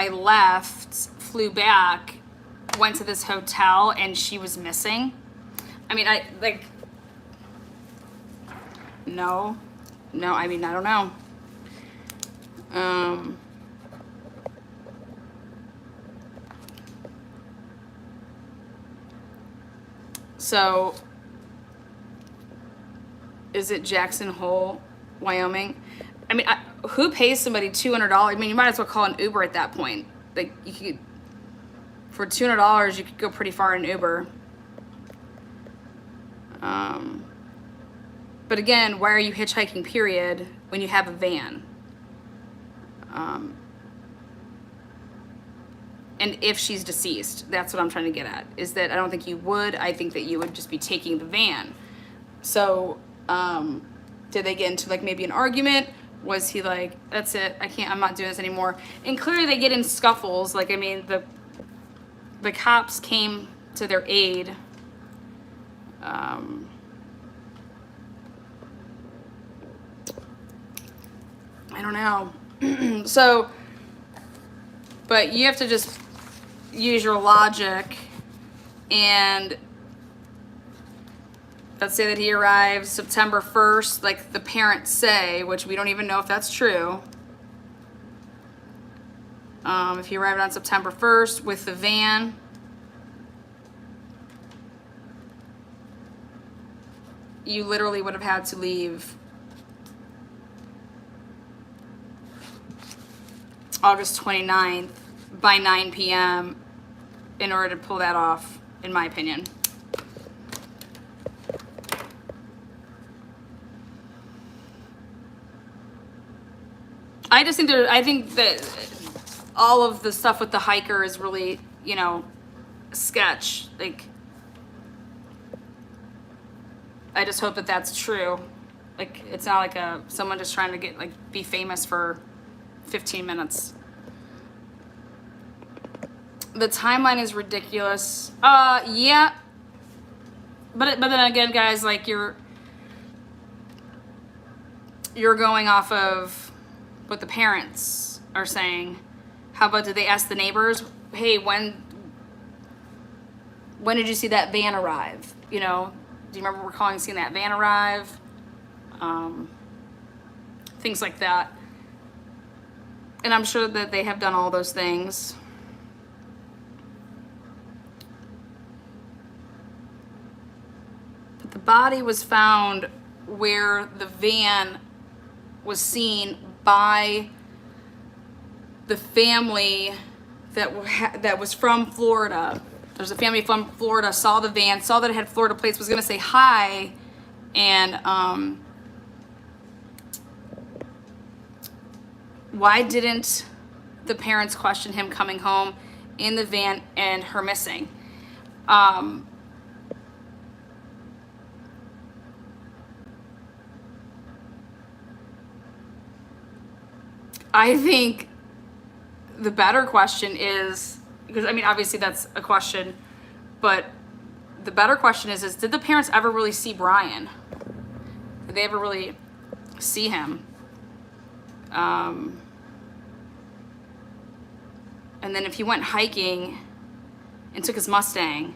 left, flew back, went to this hotel, and she was missing? I mean, no, I mean, I don't know. So, is it Jackson Hole, Wyoming? I mean, who pays somebody $200? I mean, you might as well call an Uber at that point. Like, you could, for $200, you could go pretty far in Uber. But again, why are you hitchhiking, period, when you have a van? And if she's deceased, that's what I'm trying to get at, is that I don't think you would. I think that you would just be taking the van. So, did they get into like maybe an argument? Was he like, that's it, I'm not doing this anymore? And clearly they get in scuffles. Like, I mean, the cops came to their aid. I don't know. So, but you have to just use your logic, and let's say that he arrives September 1st, like the parents say, which we don't even know if that's true. If he arrived on September 1st with the van, you literally would have had to leave August 29th by 9 p.m. in order to pull that off, in my opinion. I think that all of the stuff with the hiker is really, sketch. Like, I just hope that that's true. Like, it's not like someone just trying to be famous for 15 minutes. The timeline is ridiculous. Yeah. But then again, guys, like, you're going off of what the parents are saying. How about, did they ask the neighbors, hey, when did you see that van arrive? Do you remember recalling seeing that van arrive? Things like that. And I'm sure that they have done all those things. But the body was found where the van was seen by the family that was from Florida. There's a family from Florida, saw the van, saw that it had Florida plates, was gonna say hi, and why didn't the parents question him coming home in the van and her missing? I think the better question is, because I mean, obviously that's a question, but the better question is did the parents ever really see Brian? Did they ever really see him? And then if he went hiking and took his Mustang,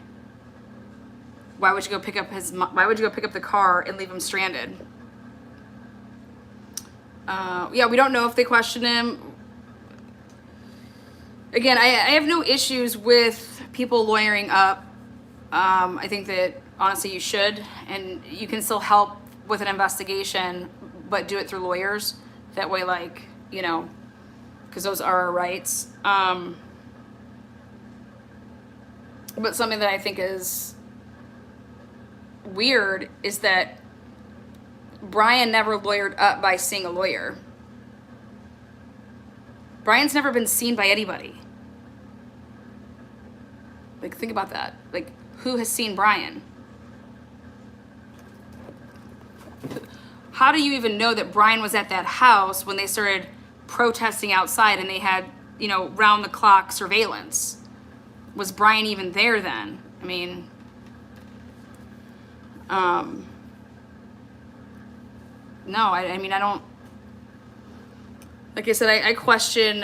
why would you go pick up the car and leave him stranded? Yeah, we don't know if they questioned him. Again, I have no issues with people lawyering up. I think that honestly you should, and you can still help with an investigation, but do it through lawyers. That way, like, you know, because those are our rights. But something that I think is weird is that Brian never lawyered up by seeing a lawyer. Brian's never been seen by anybody. Like, think about that. Like, who has seen Brian? How do you even know that Brian was at that house when they started protesting outside and they had, you know, round the clock surveillance? Was Brian even there then? I mean, no, I mean, I don't, like I said, I question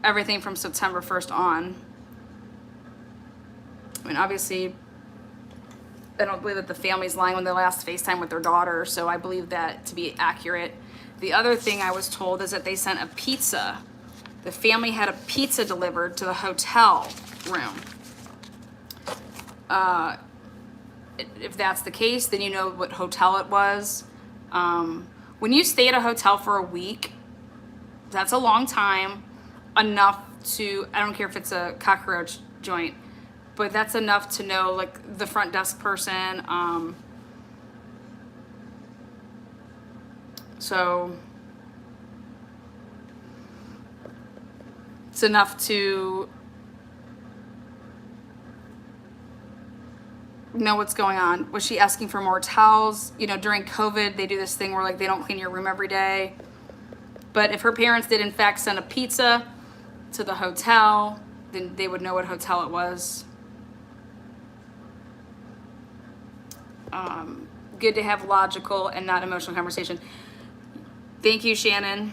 everything from September 1st on. I mean, obviously, I don't believe that the family's lying when they last FaceTime with their daughter, so I believe that to be accurate. The other thing I was told is that they sent a pizza. The family had a pizza delivered to the hotel room. If that's the case, then you know what hotel it was. When you stay at a hotel for a week, that's a long time, enough to, I don't care if it's a cockroach joint, but that's enough to know, like, the front desk person. So it's enough to know what's going on. Was she asking for more towels? You know, during COVID, they do this thing where, like, they don't clean your room every day. But if her parents did in fact send a pizza to the hotel, then they would know what hotel it was. Good to have logical and not emotional conversation. Thank you, Shannon.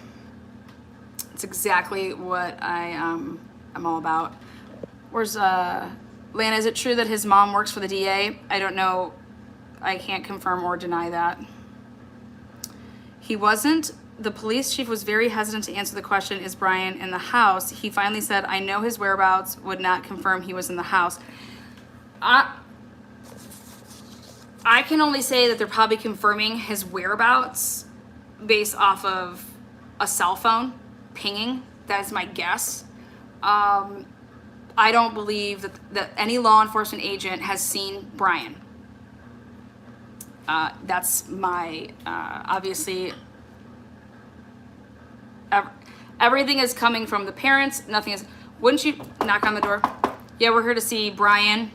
It's exactly what I'm all about. Where's Lana? Is it true that his mom works for the DA? I don't know. I can't confirm or deny that. He wasn't. The police chief was very hesitant to answer the question, is Brian in the house? He finally said, I know his whereabouts, would not confirm he was in the house. I can only say that they're probably confirming his whereabouts based off of a cell phone pinging. That is my guess. I don't believe that any law enforcement agent has seen Brian. That's my, obviously, everything is coming from the parents. Nothing is, wouldn't you knock on the door? Yeah, we're here to see Brian.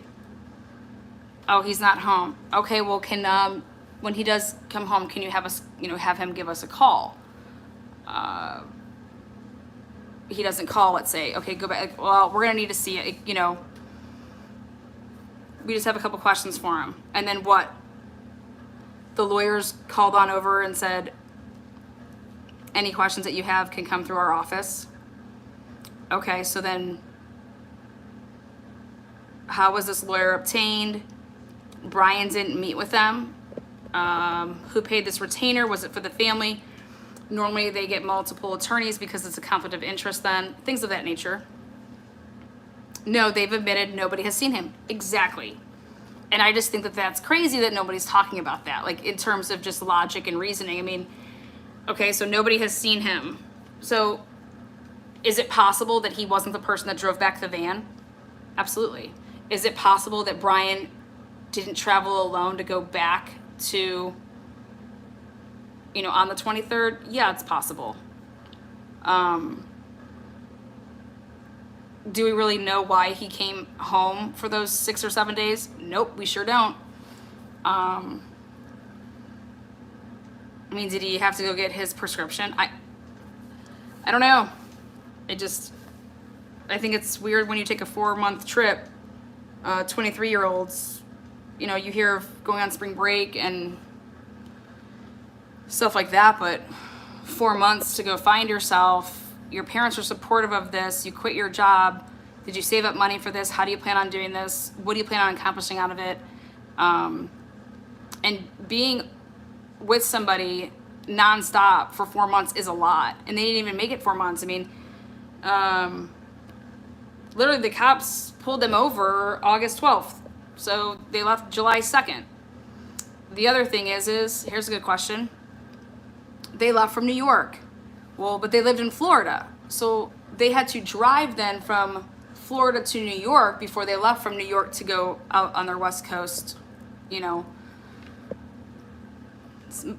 Oh, he's not home. Okay, well, can, when he does come home, can you have us, you know, have him give us a call? He doesn't call, let's say. Okay, go back. Well, we're gonna need to see it, you know. We just have a couple questions for him. And then what? The lawyers called on over and said, any questions that you have can come through our office. Okay, so then How was this lawyer obtained? Brian didn't meet with them. Who paid this retainer? Was it for the family? Normally they get multiple attorneys because it's a conflict of interest then. Things of that nature. No, they've admitted nobody has seen him. Exactly. And I just think that that's crazy that nobody's talking about that. Like in terms of just logic and reasoning. I mean, okay, so nobody has seen him. So is it possible that he wasn't the person that drove back the van? Absolutely. Is it possible that Brian didn't travel alone to go back to, you know, on the 23rd? Yeah, it's possible. Do we really know why he came home for those 6 or 7 days? Nope, we sure don't. I mean, did he have to go get his prescription? I don't know. I think it's weird when you take a 4-month trip, 23-year-olds, you know, you hear of going on spring break and stuff like that, but 4 months to go find yourself. Your parents are supportive of this. You quit your job. Did you save up money for this? How do you plan on doing this? What do you plan on accomplishing out of it? And being with somebody nonstop for 4 months is a lot. And they didn't even make it 4 months. I mean, literally the cops pulled them over August 12th. So they left July 2nd. The other thing is here's a good question. They left from New York. Well, but they lived in Florida. So they had to drive then from Florida to New York before they left from New York to go out on their West Coast, you know,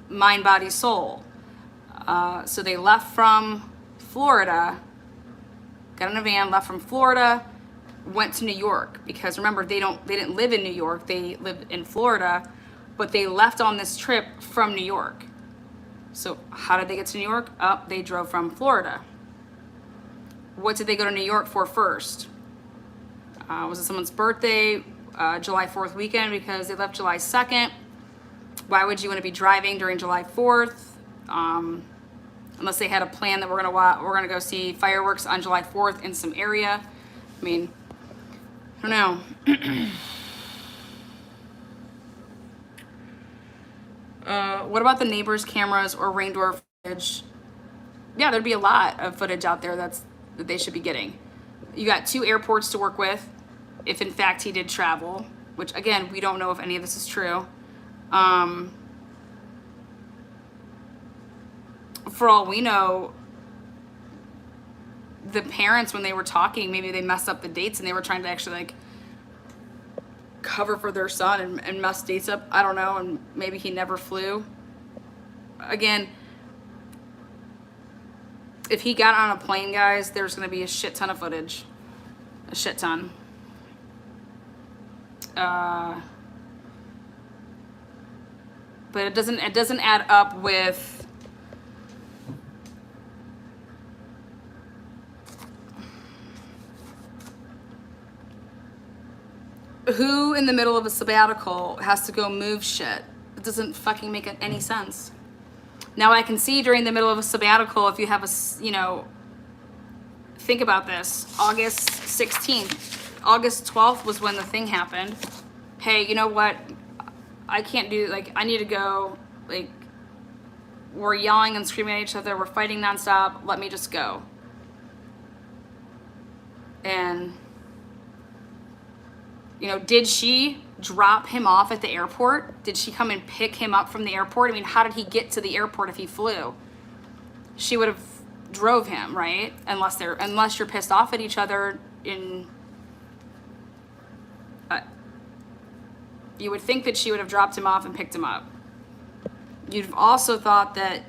mind, body, soul. So they left from Florida, got in a van, left from Florida, went to New York, because remember, they didn't live in New York, they lived in Florida, but they left on this trip from New York. So how did they get to New York? They drove from Florida. What did they go to New York for first? Was it someone's birthday? July 4th weekend, because they left July 2nd. Why would you want to be driving during July 4th? Unless they had a plan that we're gonna go see fireworks on July 4th in some area. I mean, I don't know. What about the neighbors' cameras or rain door footage? Yeah, there'd be a lot of footage out there that they should be getting. You got 2 airports to work with, if in fact he did travel, which again, we don't know if any of this is true. For all we know, the parents, when they were talking, maybe they messed up the dates and they were trying to actually like cover for their son and mess dates up. I don't know, and maybe he never flew. Again, if he got on a plane, guys, there's going to be a shit ton of footage. A shit ton. But it doesn't add up with who in the middle of a sabbatical has to go move shit. It doesn't fucking make any sense. Now I can see during the middle of a sabbatical, if you have you know, think about this. August 16th, August 12th was when the thing happened. Hey, you know what? I can't do, like, I need to go. Like, we're yelling and screaming at each other. We're fighting nonstop. Let me just go. And, you know, did she drop him off at the airport? Did she come and pick him up from the airport? I mean, how did he get to the airport if he flew? She would have drove him, right? Unless you're pissed off at each other you would think that she would have dropped him off and picked him up. You'd have also thought that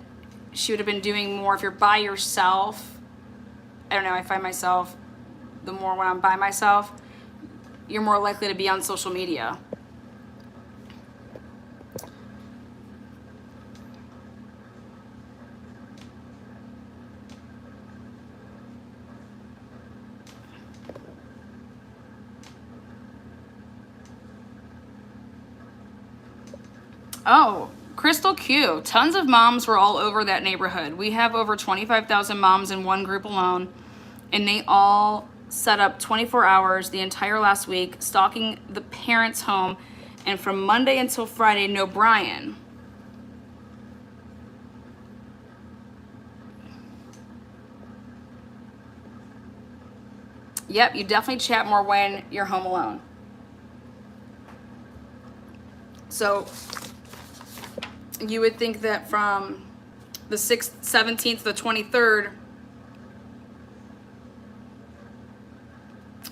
she would have been doing more if you're by yourself. I don't know, I find myself, the more when I'm by myself, you're more likely to be on social media. Oh, Crystal Q. Tons of moms were all over that neighborhood. We have over 25,000 moms in one group alone, and they all set up 24 hours the entire last week, stalking the parents' home, and from Monday until Friday, no Brian. Yep, you definitely chat more when you're home alone. So you would think that from the 6th, 17th to the 23rd,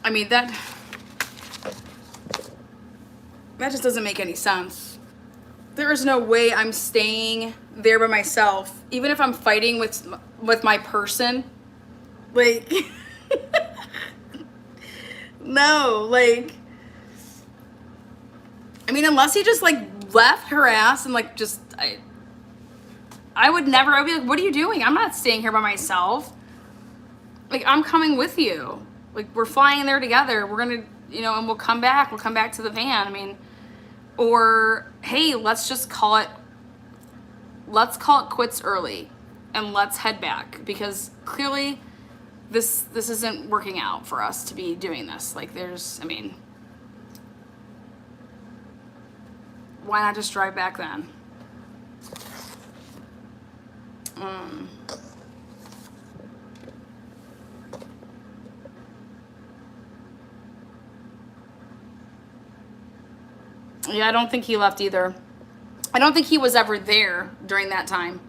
I mean, that just doesn't make any sense. There is no way I'm staying there by myself, even if I'm fighting with my person. Like, no, like, I mean, unless he just like left her ass and like just, I would never, I'd be like, what are you doing? I'm not staying here by myself. Like, I'm coming with you. Like, we're flying there together. We're gonna, and we'll come back to the van. I mean, or, hey, let's call it quits early and let's head back, because clearly this isn't working out for us to be doing this. Like, why not just drive back then? Yeah, I don't think he left either. I don't think he was ever there during that time.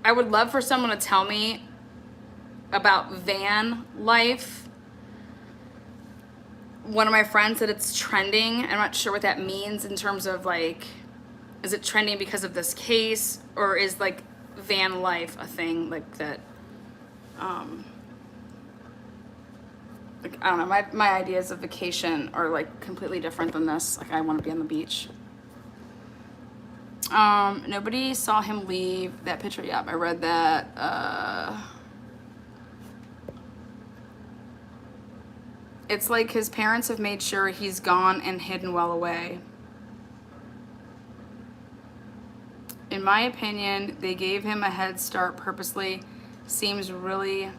I would love for someone to tell me about van life. One of my friends said it's trending. I'm not sure what that means in terms of like, is it trending because of this case, or is like van life a thing like that? Like, I don't know. My ideas of vacation are like completely different than this. Like, I want to be on the beach. Nobody saw him leave. That picture, yeah, I read that. It's like his parents have made sure he's gone and hidden well away. In my opinion, they gave him a head start purposely. Seems really,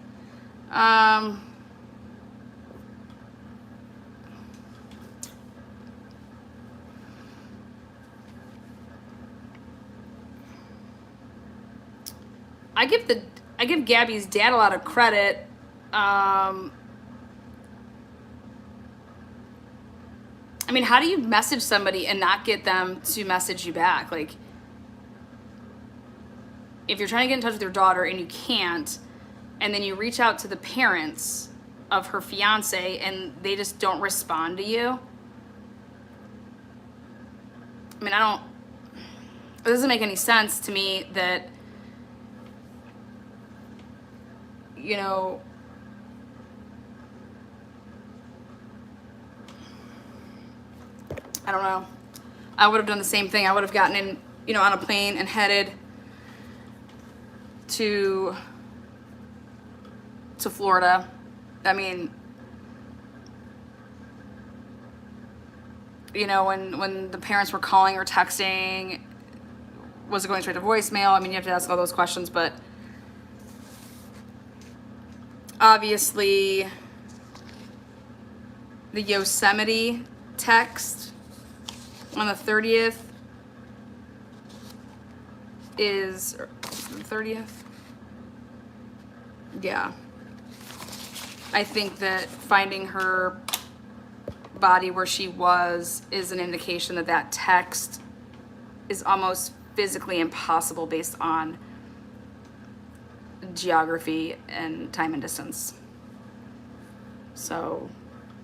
I give Gabby's dad a lot of credit. I mean, how do you message somebody and not get them to message you back? Like, if you're trying to get in touch with your daughter and you can't, and then you reach out to the parents of her fiance and they just don't respond to you. I mean, it doesn't make any sense to me that, I don't know. I would have done the same thing. I would have gotten in, on a plane and headed to Florida. I mean, when the parents were calling or texting, was it going straight to voicemail? I mean, you have to ask all those questions, but obviously the Yosemite text on the 30th is the 30th. Yeah. I think that finding her body where she was is an indication that that text is almost physically impossible based on geography and time and distance. So,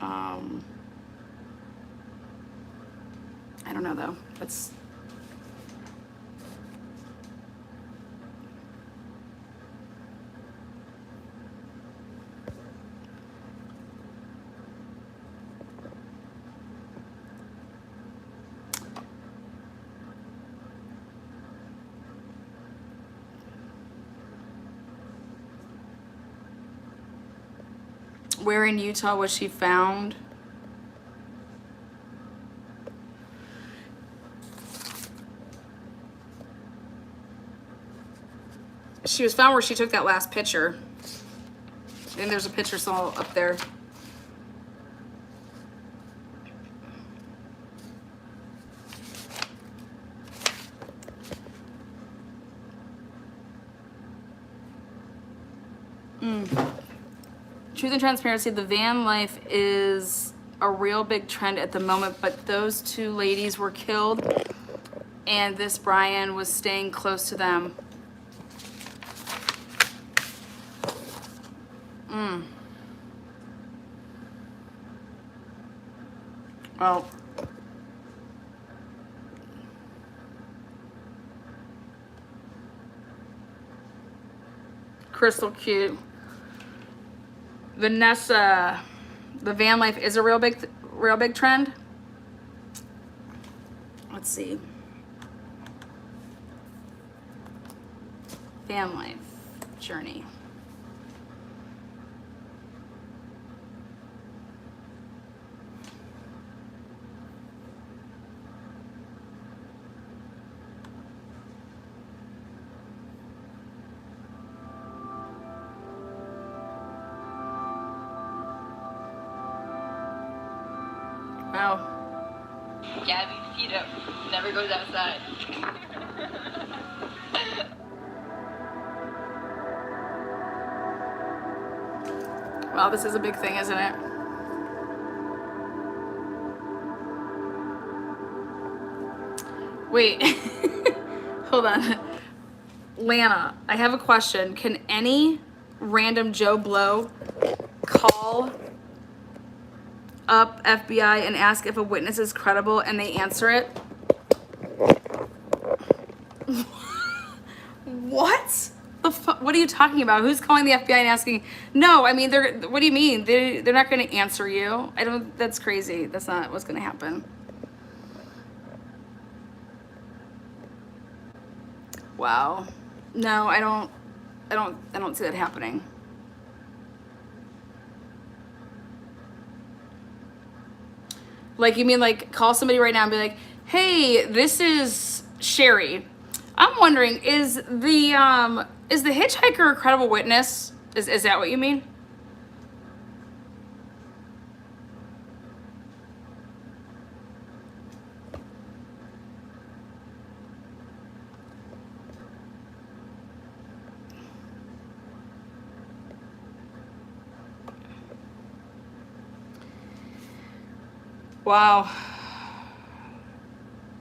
I don't know though. It's Where in Utah was she found? She was found where she took that last picture. And there's a picture still up there. Truth and transparency, the van life is a real big trend at the moment, but those two ladies were killed and this Brian was staying close to them. Well, crystal cute. Vanessa, the van life is a real big trend. Let's see. Van life journey. Wow.
Gabby, feet up, never goes outside.
Wow, this is a big thing, isn't it? Wait. Hold on. Lana, I have a question. Can any random Joe Blow call up FBI and ask if a witness is credible and they answer it? What? What are you talking about? Who's calling the FBI and asking? No, I mean, what do you mean? They're not going to answer you. That's crazy. That's not what's going to happen. Wow. No, I don't see that happening. Like, you mean like call somebody right now and be like, hey, this is Sherry. I'm wondering, is the hitchhiker a credible witness? Is that what you mean? Wow.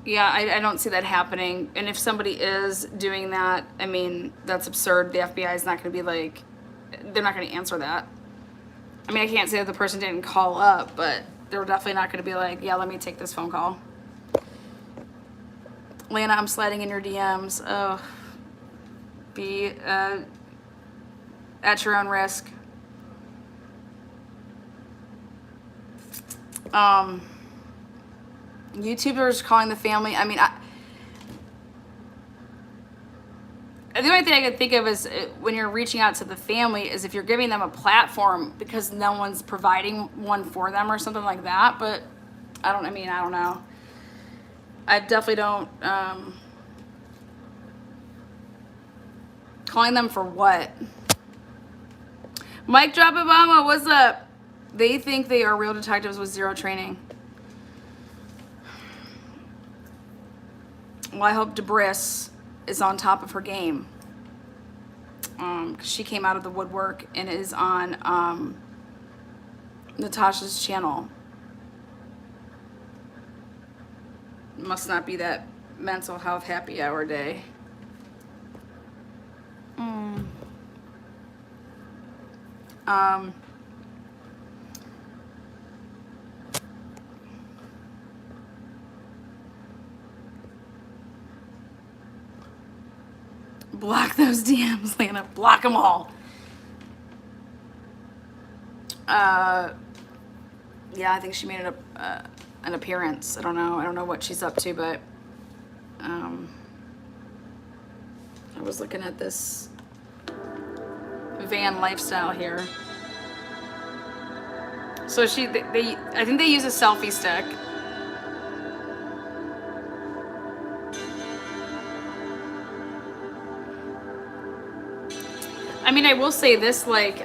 Yeah, I don't see that happening. And if somebody is doing that, I mean, that's absurd. The FBI is not going to be like, they're not going to answer that. I mean, I can't say that the person didn't call up, but they're definitely not going to be like, yeah, let me take this phone call. Lana, I'm sliding in your DMs. Oh, be at your own risk. YouTubers calling the family. I mean, the only thing I can think of is when you're reaching out to the family is if you're giving them a platform because no one's providing one for them or something like that. But I don't know. I definitely don't. Calling them for what? Mike Drop Obama, what's up? They think they are real detectives with zero training. Well, I hope Debris is on top of her game. 'Cause she came out of the woodwork and is on Natasha's channel. Must not be that mental health happy hour day. Block those DMs, Lana. Block them all. Yeah, I think she made an appearance. I don't know what she's up to, but I was looking at this van lifestyle here. So I think they use a selfie stick. I mean, I will say this, like,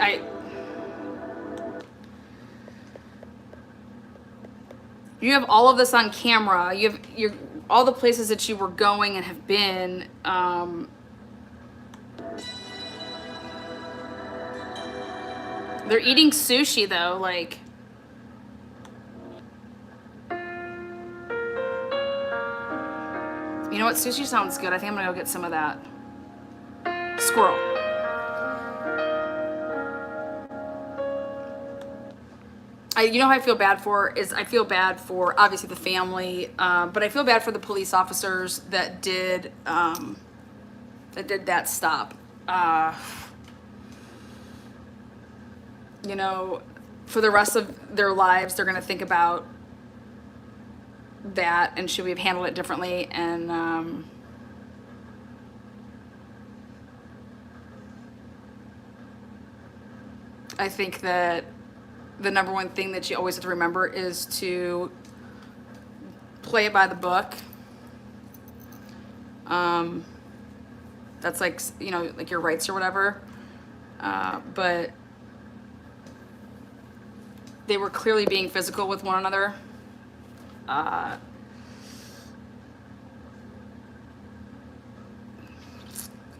you have all of this on camera. You have all the places that you were going and have been. They're eating sushi though, like. You know what? Sushi sounds good. I think I'm gonna go get some of that. Squirrel. You know how I feel bad for is I feel bad for obviously the family, but I feel bad for the police officers that did that stop. You know, for the rest of their lives, they're gonna think about that and should we have handled it differently. And I think that the number one thing that you always have to remember is to play it by the book. That's like, you know, like your rights or whatever. But they were clearly being physical with one another. I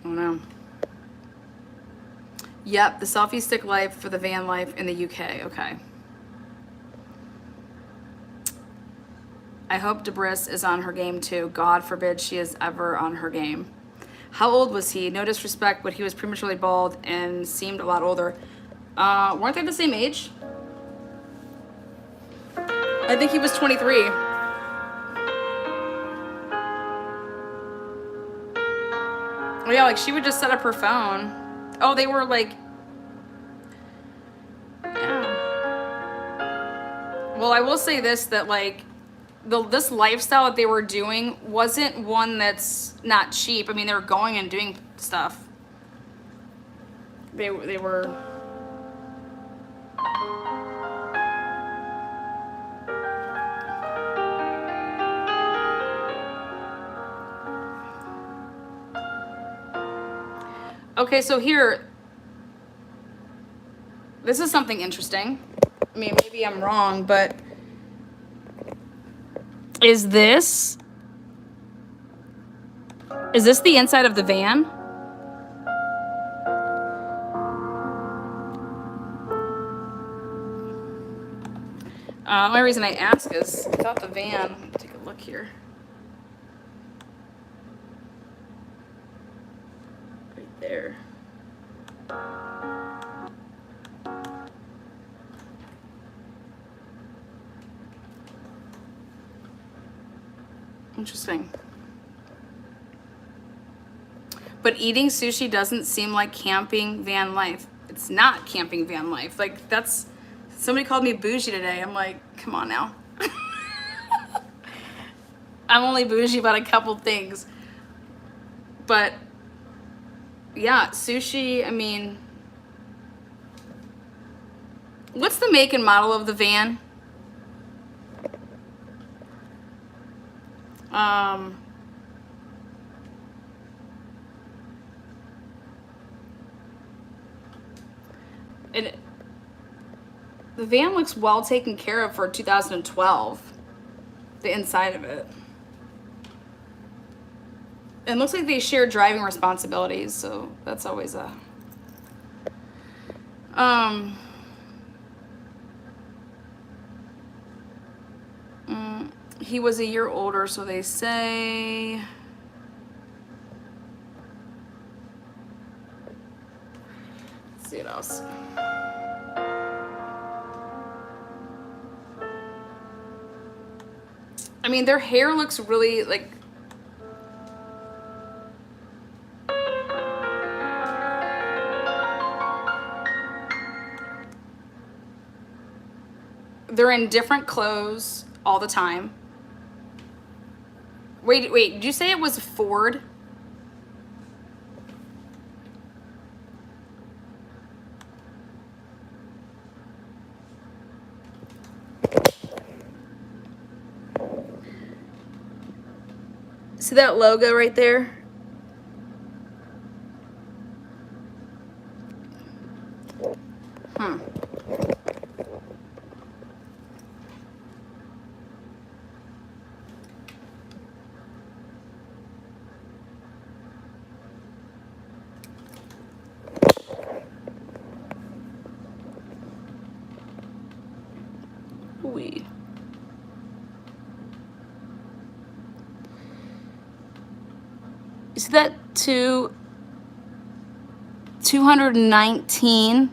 don't know. Yep, the selfie stick life for the van life in the UK. Okay. I hope Debris is on her game too. God forbid she is ever on her game. How old was he? No disrespect, but he was prematurely bald and seemed a lot older. Weren't they the same age? I think he was 23. Oh yeah, like she would just set up her phone. Oh, they were like, yeah. Well, I will say this, that like this lifestyle that they were doing wasn't one that's not cheap. I mean, they were going and doing stuff. They were. Okay, so here, this is something interesting. I mean, maybe I'm wrong, but is this the inside of the van? Only reason I ask is I thought the van, take a look here. Right there. Interesting. But eating sushi doesn't seem like camping van life. It's not camping van life. Like, that's, somebody called me bougie today. I'm like, come on now. I'm only bougie about a couple things. But yeah, sushi, I mean, what's the make and model of the van? The van looks well taken care of for 2012. The inside of it. It looks like they share driving responsibilities, so that's always a he was a year older, so they say. Let's see what else. I mean, their hair looks really like. They're in different clothes all the time. Wait, did you say it was Ford? See that logo right there? Hmm. Ooh. You see that 219?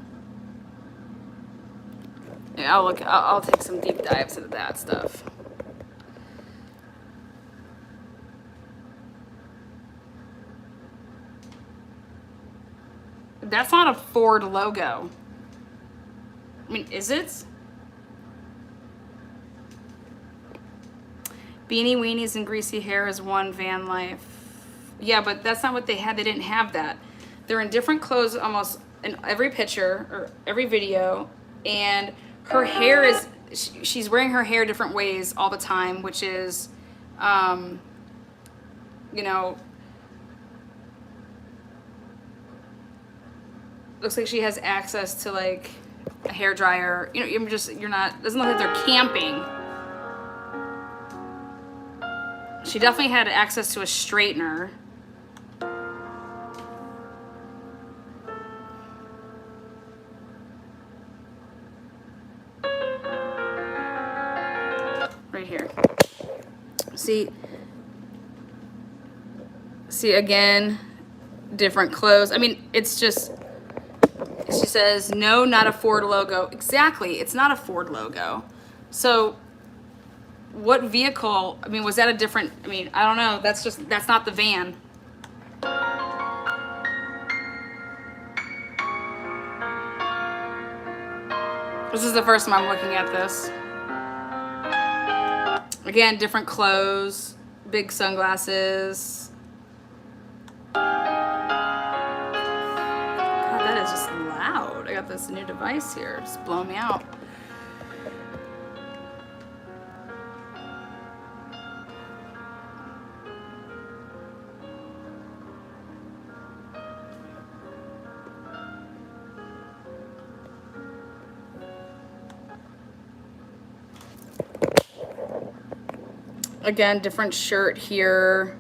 Yeah, I'll take some deep dives into that stuff. That's not a Ford logo. I mean, is it? Beanie weenies and greasy hair is one van life. Yeah, but that's not what they had. They didn't have that. They're in different clothes almost in every picture or every video, and her hair is, she's wearing her hair different ways all the time, which is, you know, looks like she has access to like a hair dryer. You know, you're not, doesn't look like they're camping. She definitely had access to a straightener. Right here. See again, different clothes. I mean, it's just, she says, no, not a Ford logo. Exactly, it's not a Ford logo. So what vehicle, I mean, was that a different, I mean, I don't know. That's not the van. This is the first time I'm looking at this. Again, different clothes, big sunglasses. God, that is just loud. I got this new device here. It's blowing me out. Again, different shirt here.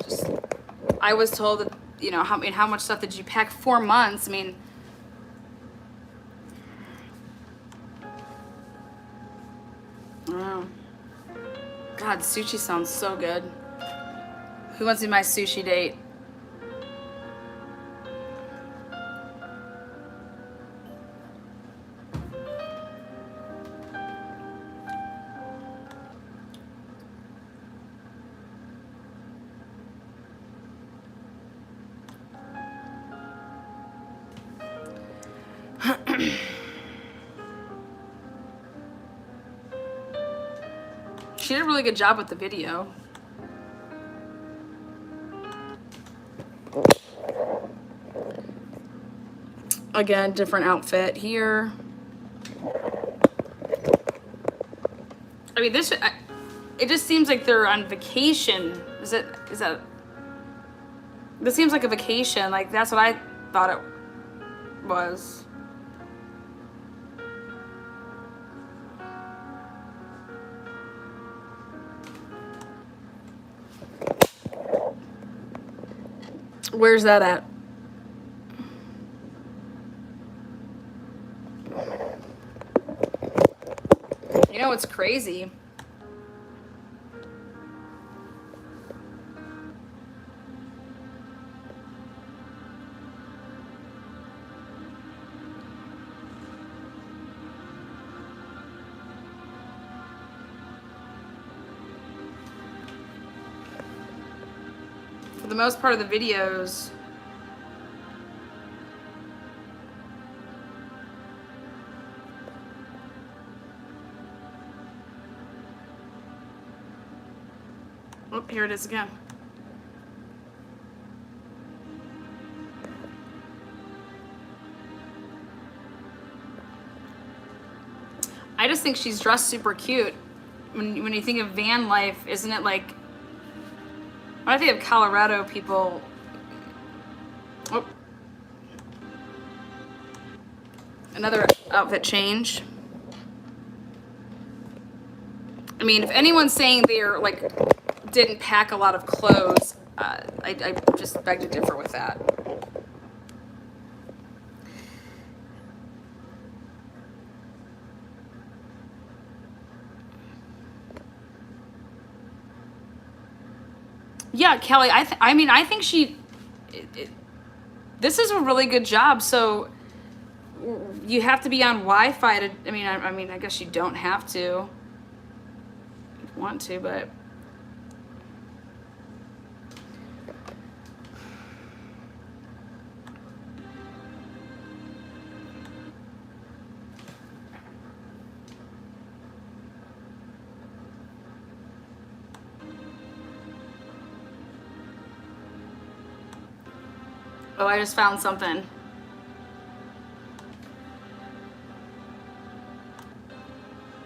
Just, I was told that, you know, how much stuff did you pack? 4 months. I mean, I don't know. God, sushi sounds so good. Who wants to be my sushi date? She did a really good job with the video. Again, different outfit here. I mean, this, it just seems like they're on vacation. Is that, this seems like a vacation. Like, that's what I thought it was. Where's that at? You know what's crazy? For the most part of the videos, oh, here it is again. I just think she's dressed super cute. When you think of van life, isn't it like, when I think of Colorado people, oh, another outfit change. I mean, if anyone's saying they're like, didn't pack a lot of clothes, I just beg to differ with that. Yeah, Kelly, I mean, I think this is a really good job. So you have to be on Wi-Fi to, I mean, I guess you don't have to if you want to, but. Oh, I just found something.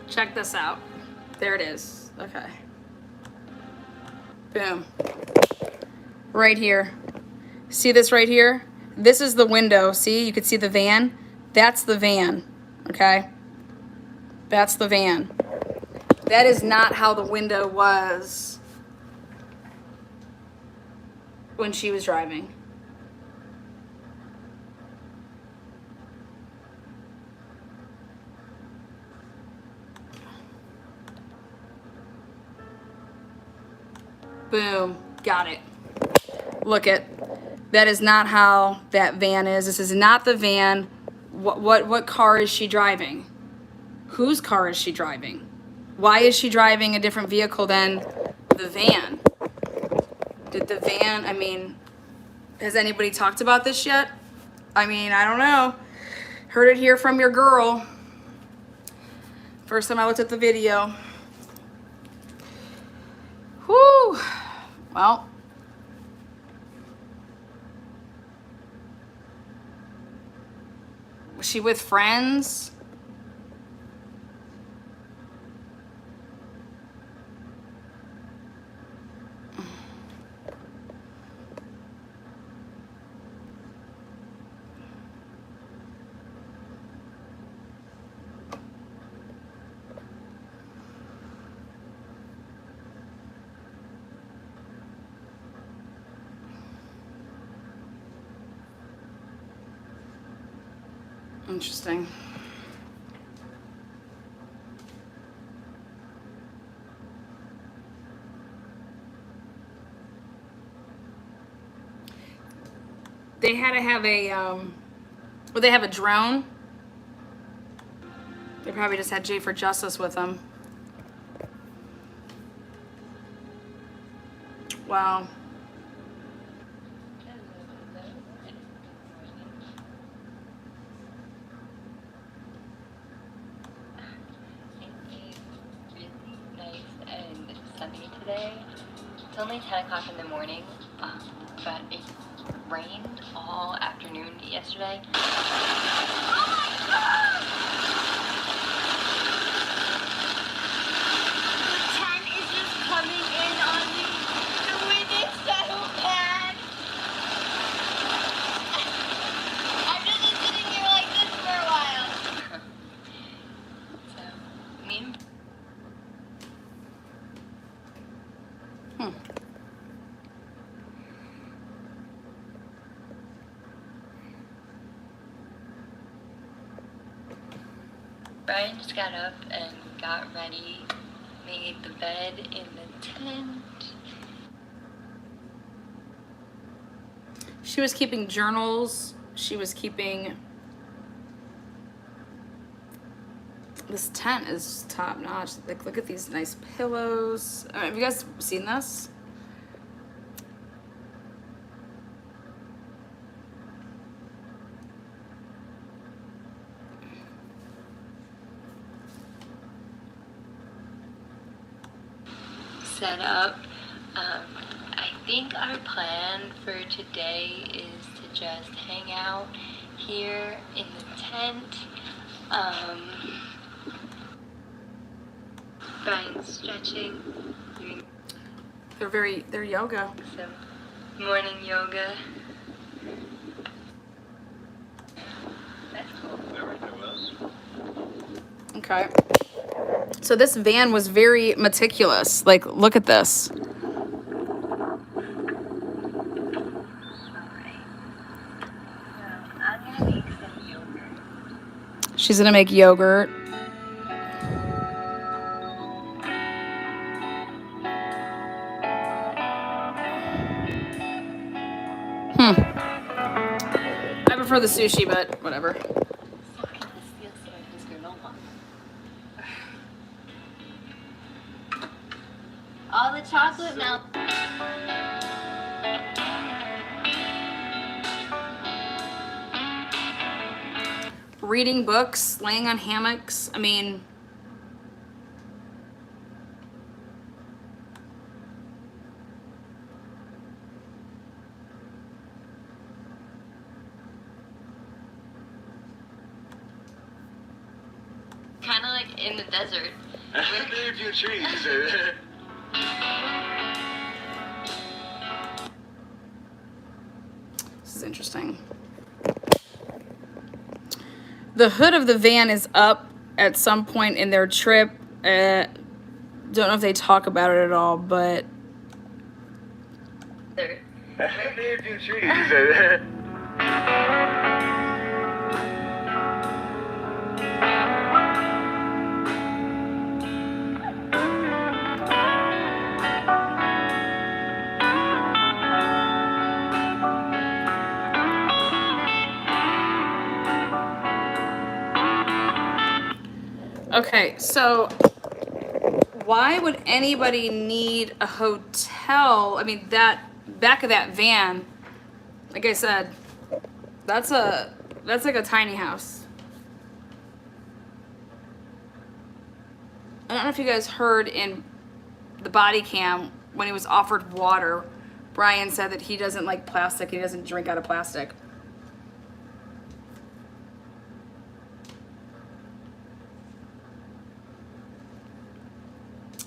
Check this out. There it is. Okay. Boom. Right here. See this right here? This is the window. See, you can see the van. That's the van. Okay? That's the van. That is not how the window was when she was driving. Boom, got it. Look it. That is not how that van is. This is not the van. What car is she driving? Whose car is she driving? Why is she driving a different vehicle than the van? Did the van, I mean, has anybody talked about this yet? I mean, I don't know. Heard it here from your girl. First time I looked at the video. Whew. Well. Was she with friends? Interesting. They had to have a, would they have a drone? They probably just had Jay for Justice with them. Wow.
It's only 10 o'clock in the morning, but it rained all afternoon yesterday. Oh my God! The 10 is just coming in on me. The wind is so bad. I've just been sitting here like this for a while. So, me and Brian just got up and got ready, made the bed in the tent.
She was keeping journals. She was keeping... This tent is top notch. Like, look at these nice pillows. Have you guys seen this?
Set up. I think our plan for today is to just hang out here in the tent. Fine, stretching, doing
They're yoga.
some morning yoga. That's cool.
Okay. So this van was very meticulous. Like, look at this.
I'm gonna make some yogurt.
She's gonna make yogurt. I prefer the sushi, but whatever.
Fucking this feels like this granola. All the chocolate milk.
Reading books, laying on hammocks. I mean,
Kind of like in the desert.
Very few trees.
this is interesting. The hood of the van is up at some point in their trip. Don't know if they talk about it at all, but
Very few trees.
okay, so why would anybody need a hotel? I mean, that back of that van, like I said, that's like a tiny house. I don't know if you guys heard in the body cam when he was offered water, Brian said that he doesn't like plastic, he doesn't drink out of plastic.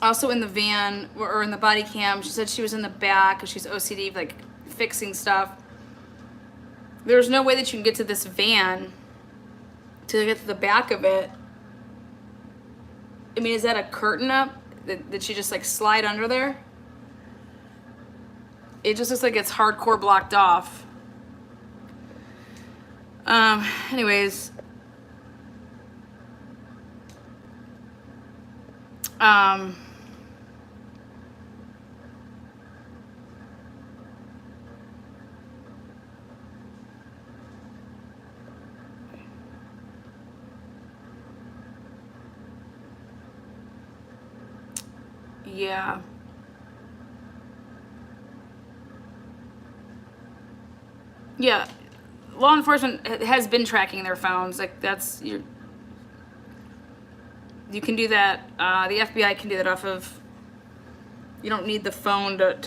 Also in the van, or in the body cam, she said she was in the back because she's OCD, like fixing stuff. There's no way that you can get to this van to get to the back of it. I mean, is that a curtain up? Did she just like slide under there? It just looks like it's hardcore blocked off. Anyways. Yeah. Yeah. Law enforcement has been tracking their phones. Like, that's you can do that. The FBI can do that off of. You don't need the phone to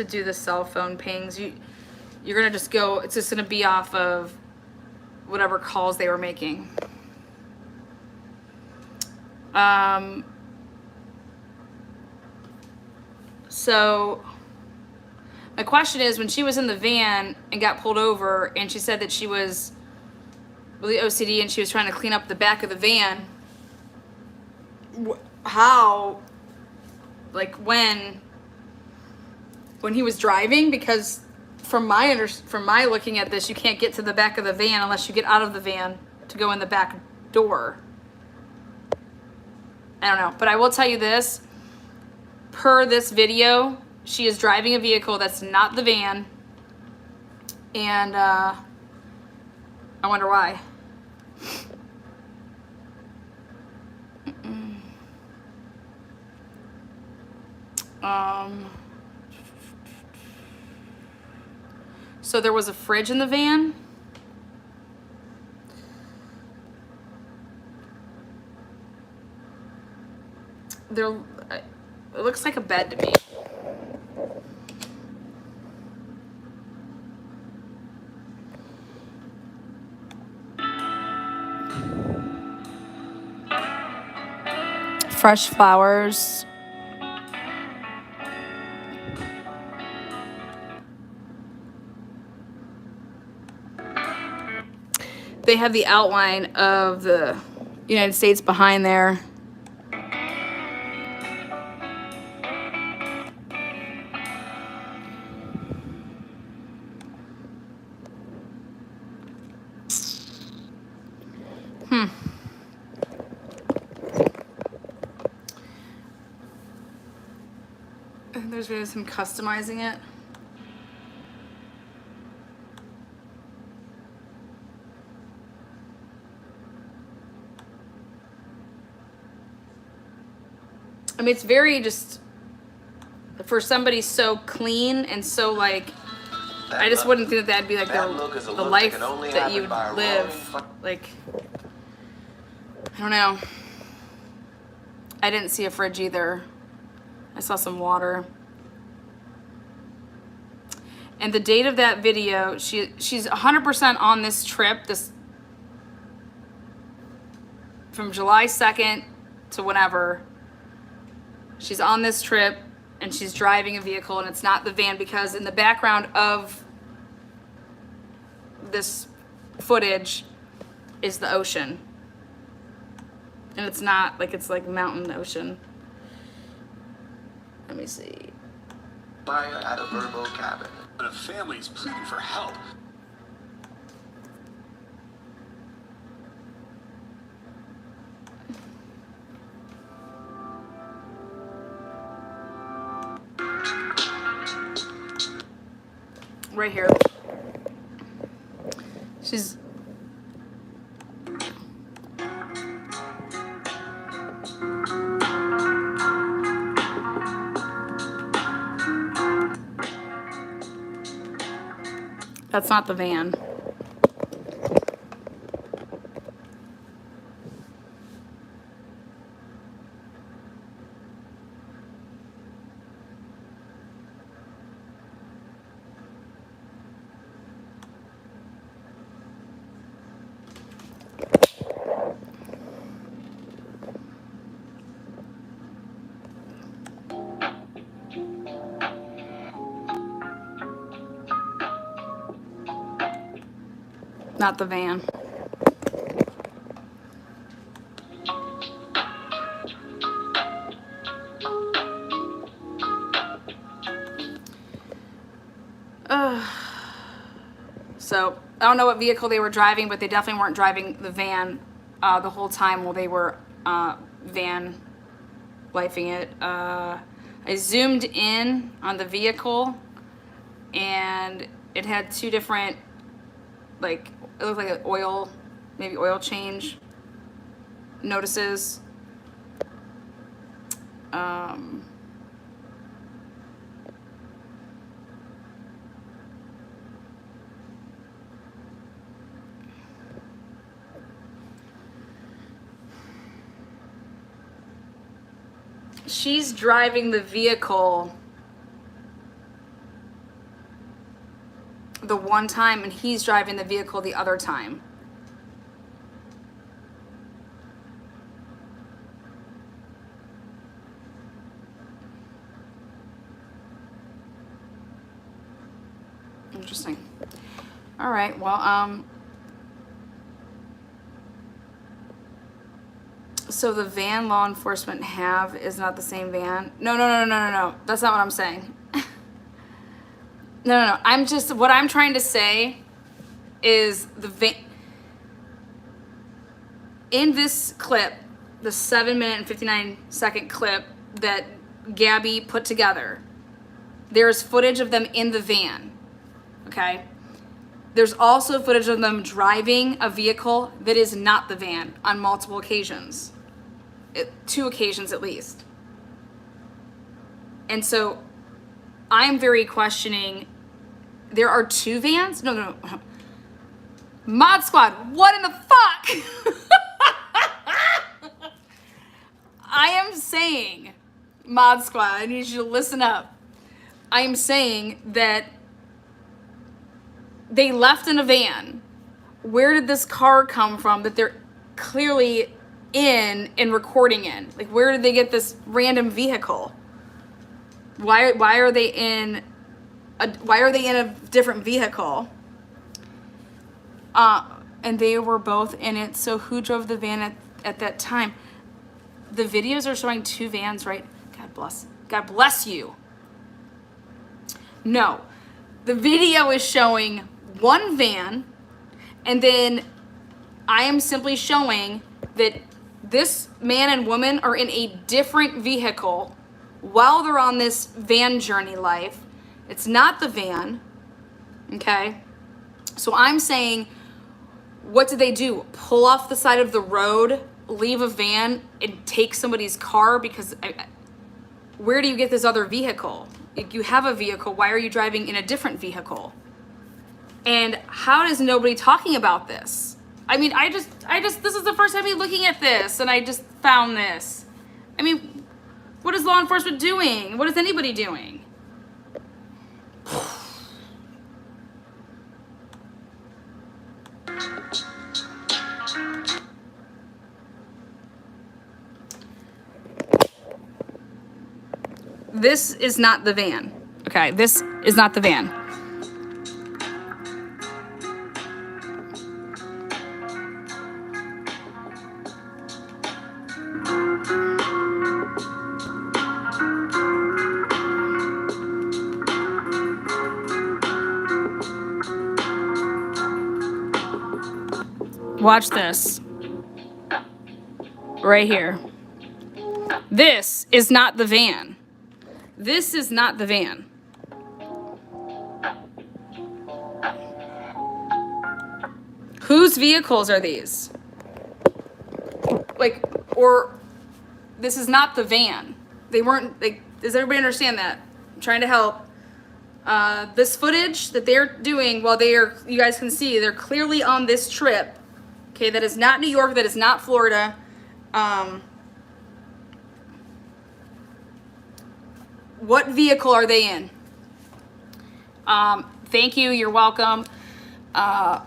do the cell phone pings. You're gonna just go. It's just gonna be off of whatever calls they were making. So my question is, when she was in the van and got pulled over and she said that she was really OCD and she was trying to clean up the back of the van, how, like when he was driving? Because from my looking at this, you can't get to the back of the van unless you get out of the van to go in the back door. I don't know, but I will tell you this. Per this video, she is driving a vehicle that's not the van. And I wonder why. So there was a fridge in the van. It looks like a bed to me. fresh flowers. They have the outline of the United States behind there. There's really some customizing it. I mean, it's very just, for somebody so clean and so like, I just wouldn't think that that'd be like the life that you'd live. Like, I don't know. I didn't see a fridge either. I saw some water. And the date of that video, she's 100% on this trip, from July 2nd to whenever. She's on this trip and she's driving a vehicle, and it's not the van, because in the background of this footage is the ocean. And it's not like, it's like mountain ocean. Let me see.
Fire at a Verbo cabin.
But a family's pleading for help.
Right here. She's That's not the van. Not the van. So I don't know what vehicle they were driving, but they definitely weren't driving the van the whole time while they were van lifing it. I zoomed in on the vehicle, and it had two different, like, it looked like an oil, maybe oil change notices. She's driving the vehicle the one time, and he's driving the vehicle the other time. Interesting. All right, well, so the van law enforcement have is not the same van. No. That's not what I'm saying. No. What I'm trying to say is the van, in this clip, the 7-minute and 59-second clip that Gabby put together, there's footage of them in the van, okay? There's also footage of them driving a vehicle that is not the van on multiple occasions. 2 occasions at least. And so I'm very questioning, there are 2 vans? No. Mod Squad, what in the fuck? I am saying, Mod Squad, I need you to listen up. I am saying that they left in a van. Where did this car come from that they're clearly in and recording in? Like, where did they get this random vehicle? Why are they in a different vehicle? And they were both in it. So who drove the van at that time? The videos are showing 2 vans, right? God bless you. No, the video is showing 1 van, and then I am simply showing that this man and woman are in a different vehicle while they're on this van journey life. It's not the van, okay? So I'm saying, what did they do? Pull off the side of the road, leave a van, and take somebody's car? Because where do you get this other vehicle? If you have a vehicle, why are you driving in a different vehicle? And how is nobody talking about this? I mean, I just, this is the first time I'm looking at this, and I just found this. I mean, what is law enforcement doing? What is anybody doing? This is not the van. Okay, this is not the van. Watch this. Right here. This is not the van. This is not the van. Whose vehicles are these? Like, or this is not the van. They weren't, like, does everybody understand that? I'm trying to help. This footage that they're doing while you guys can see, they're clearly on this trip. Okay, that is not New York, that is not Florida. What vehicle are they in? Thank you, you're welcome. I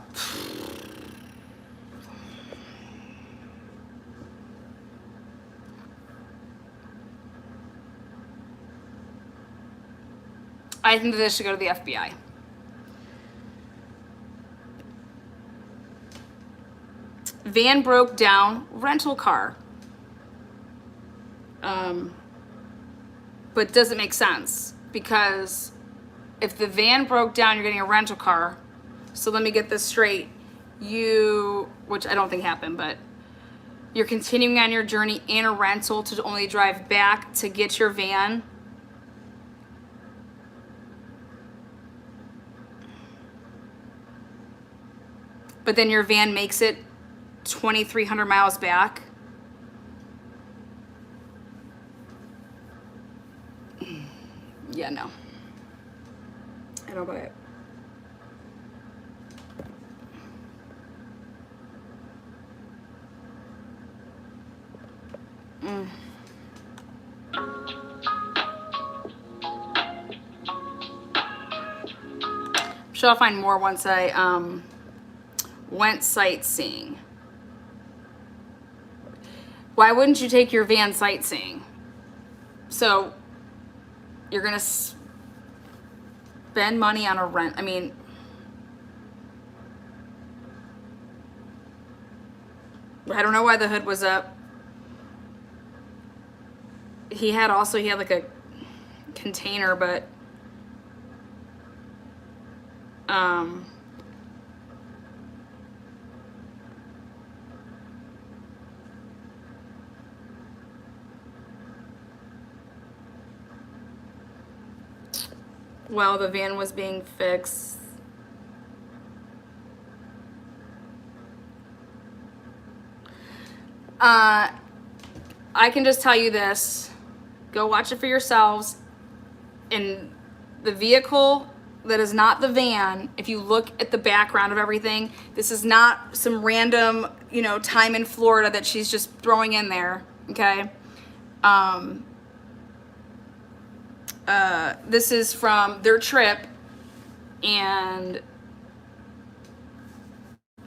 think that this should go to the FBI. Van broke down, rental car. But doesn't make sense, because if the van broke down, you're getting a rental car. So let me get this straight. Which I don't think happened, but you're continuing on your journey in a rental to only drive back to get your van. But then your van makes it 2,300 miles back. Yeah, no. I don't buy it. I'm sure I'll find more once I went sightseeing. Why wouldn't you take your van sightseeing? So you're gonna spend money on a rent. I mean, I don't know why the hood was up. He had like a container, but while the van was being fixed. I can just tell you this. Go watch it for yourselves. In the vehicle that is not the van, if you look at the background of everything, this is not some random, time in Florida that she's just throwing in there, okay? This is from their trip, and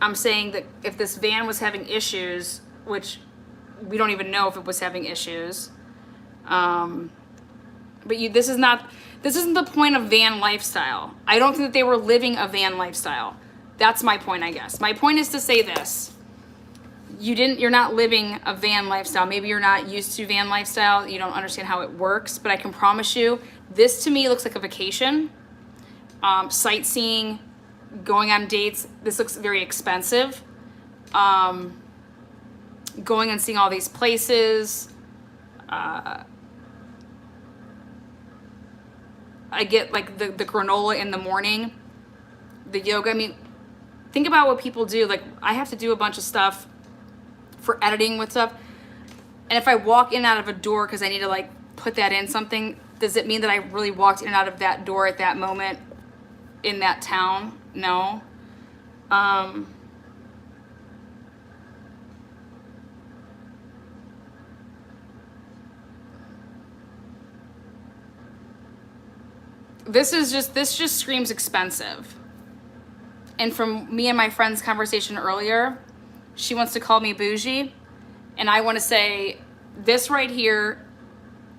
I'm saying that if this van was having issues, which we don't even know if it was having issues. But this isn't the point of van lifestyle. I don't think that they were living a van lifestyle. That's my point, I guess. My point is to say this. You're not living a van lifestyle. Maybe you're not used to van lifestyle. You don't understand how it works, but I can promise you, this to me looks like a vacation. Sightseeing, going on dates. This looks very expensive. Going and seeing all these places. I get like the granola in the morning, the yoga. I mean, think about what people do. Like, I have to do a bunch of stuff for editing with stuff. And if I walk in and out of a door because I need to like put that in something, does it mean that I really walked in and out of that door at that moment in that town? No. This just screams expensive. And from me and my friend's conversation earlier, she wants to call me bougie. And I want to say, this right here,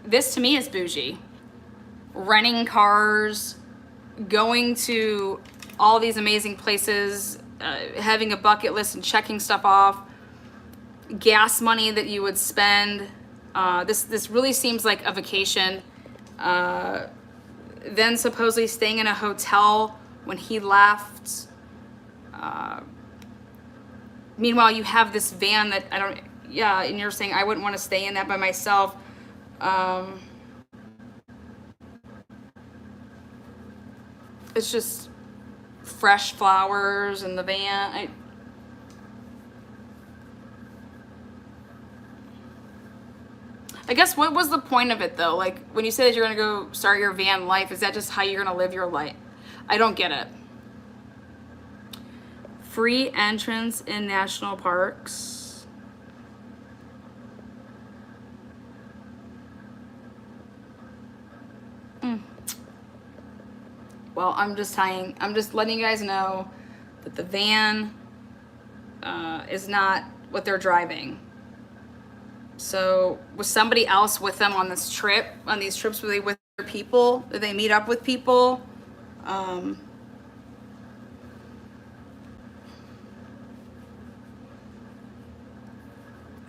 this to me is bougie. Renting cars, going to all these amazing places, having a bucket list and checking stuff off, gas money that you would spend. This really seems like a vacation. Then supposedly staying in a hotel when he left. Meanwhile, you have this van that and you're saying I wouldn't want to stay in that by myself. It's just fresh flowers in the van. I guess what was the point of it though? Like when you say that you're gonna go start your van life, is that just how you're gonna live your life? I don't get it. Free entrance in national parks. Well, I'm just letting you guys know that the van is not what they're driving. So was somebody else with them on this trip, on these trips? Were they with other people? Did they meet up with people? And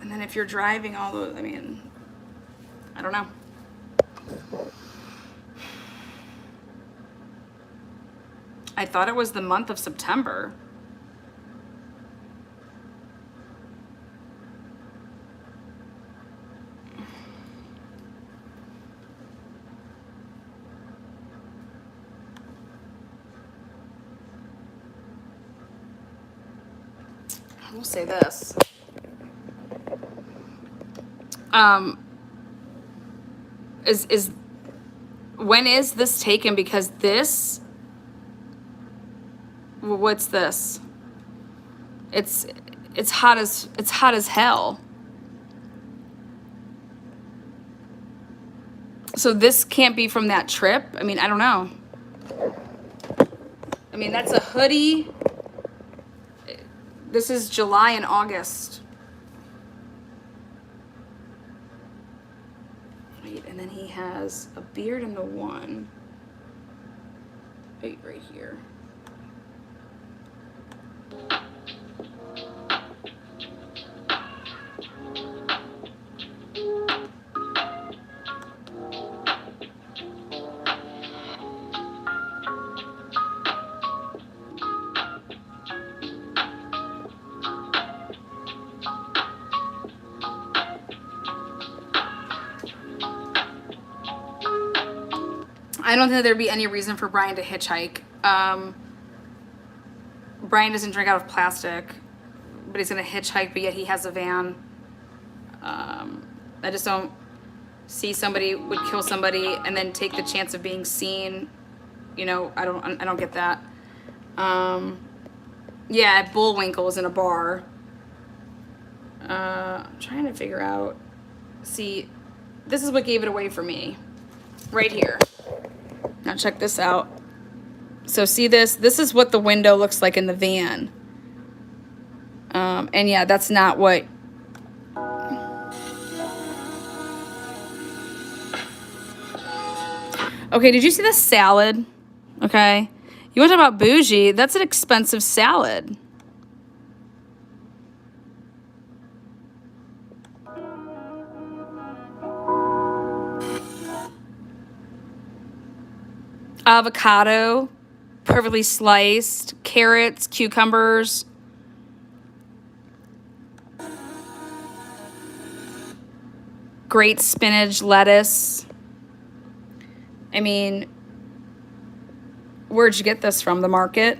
then if you're driving all those, I mean, I don't know. I thought it was the month of September. I will say this. When is this taken? Because this, what's this? It's hot as hell. So this can't be from that trip. I mean, I don't know. I mean, that's a hoodie. This is July and August. Wait, and then he has a beard in the one. Wait, right here. I don't think there'd be any reason for Brian to hitchhike. Brian doesn't drink out of plastic, but he's gonna hitchhike, but yet he has a van. I just don't see somebody would kill somebody and then take the chance of being seen. You know, I don't get that. Yeah, at Bullwinkle's in a bar. I'm trying to figure out. See, this is what gave it away for me. Right here. Now check this out. So see this? This is what the window looks like in the van. And yeah, that's not what... Okay, did you see the salad? Okay. You want to talk about bougie? That's an expensive salad. Avocado, perfectly sliced, carrots, cucumbers. Great spinach, lettuce. I mean, where'd you get this from? The market?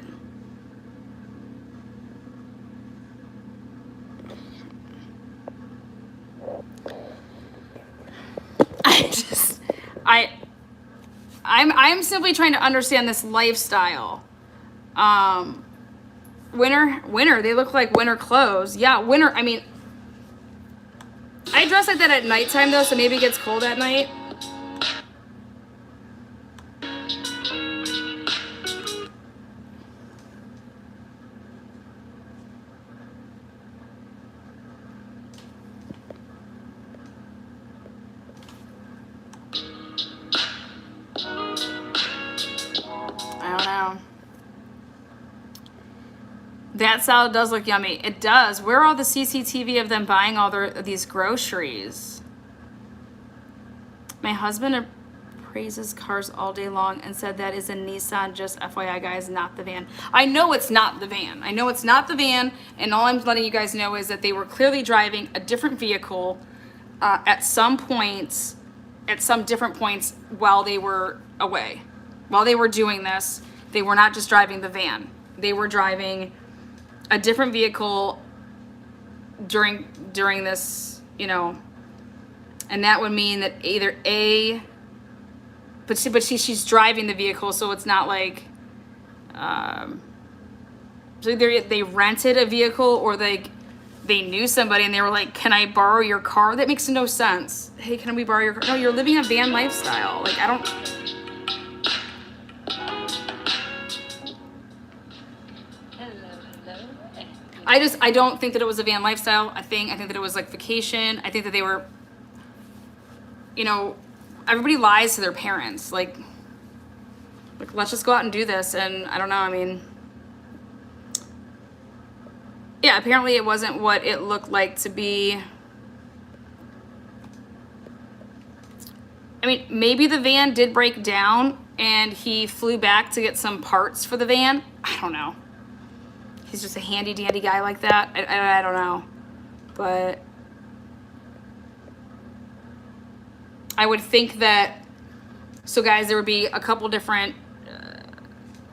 I'm simply trying to understand this lifestyle. Winter, they look like winter clothes. Yeah, winter, I mean, I dress like that at nighttime though, so maybe it gets cold at night. I don't know. That salad does look yummy. It does. Where are all the CCTV of them buying all these groceries? My husband praises cars all day long and said that is a Nissan, just FYI guys, not the van. I know it's not the van. I know it's not the van, and all I'm letting you guys know is that they were clearly driving a different vehicle at some points, at some different points while they were away. While they were doing this, they were not just driving the van. They were driving a different vehicle during this, you know, and that would mean that either but she's driving the vehicle, so it's not like, so either they rented a vehicle or they knew somebody and they were like, can I borrow your car? That makes no sense. Hey, can we borrow your car? No, you're living a van lifestyle. Like, I don't. I don't think that it was a van lifestyle. I think that it was like vacation. I think that they were, you know, everybody lies to their parents. Like let's just go out and do this. And I don't know. I mean, yeah, apparently it wasn't what it looked like to be. I mean, maybe the van did break down and he flew back to get some parts for the van. I don't know. He's just a handy dandy guy like that. I don't know. But I would think that, so guys, there would be a couple different,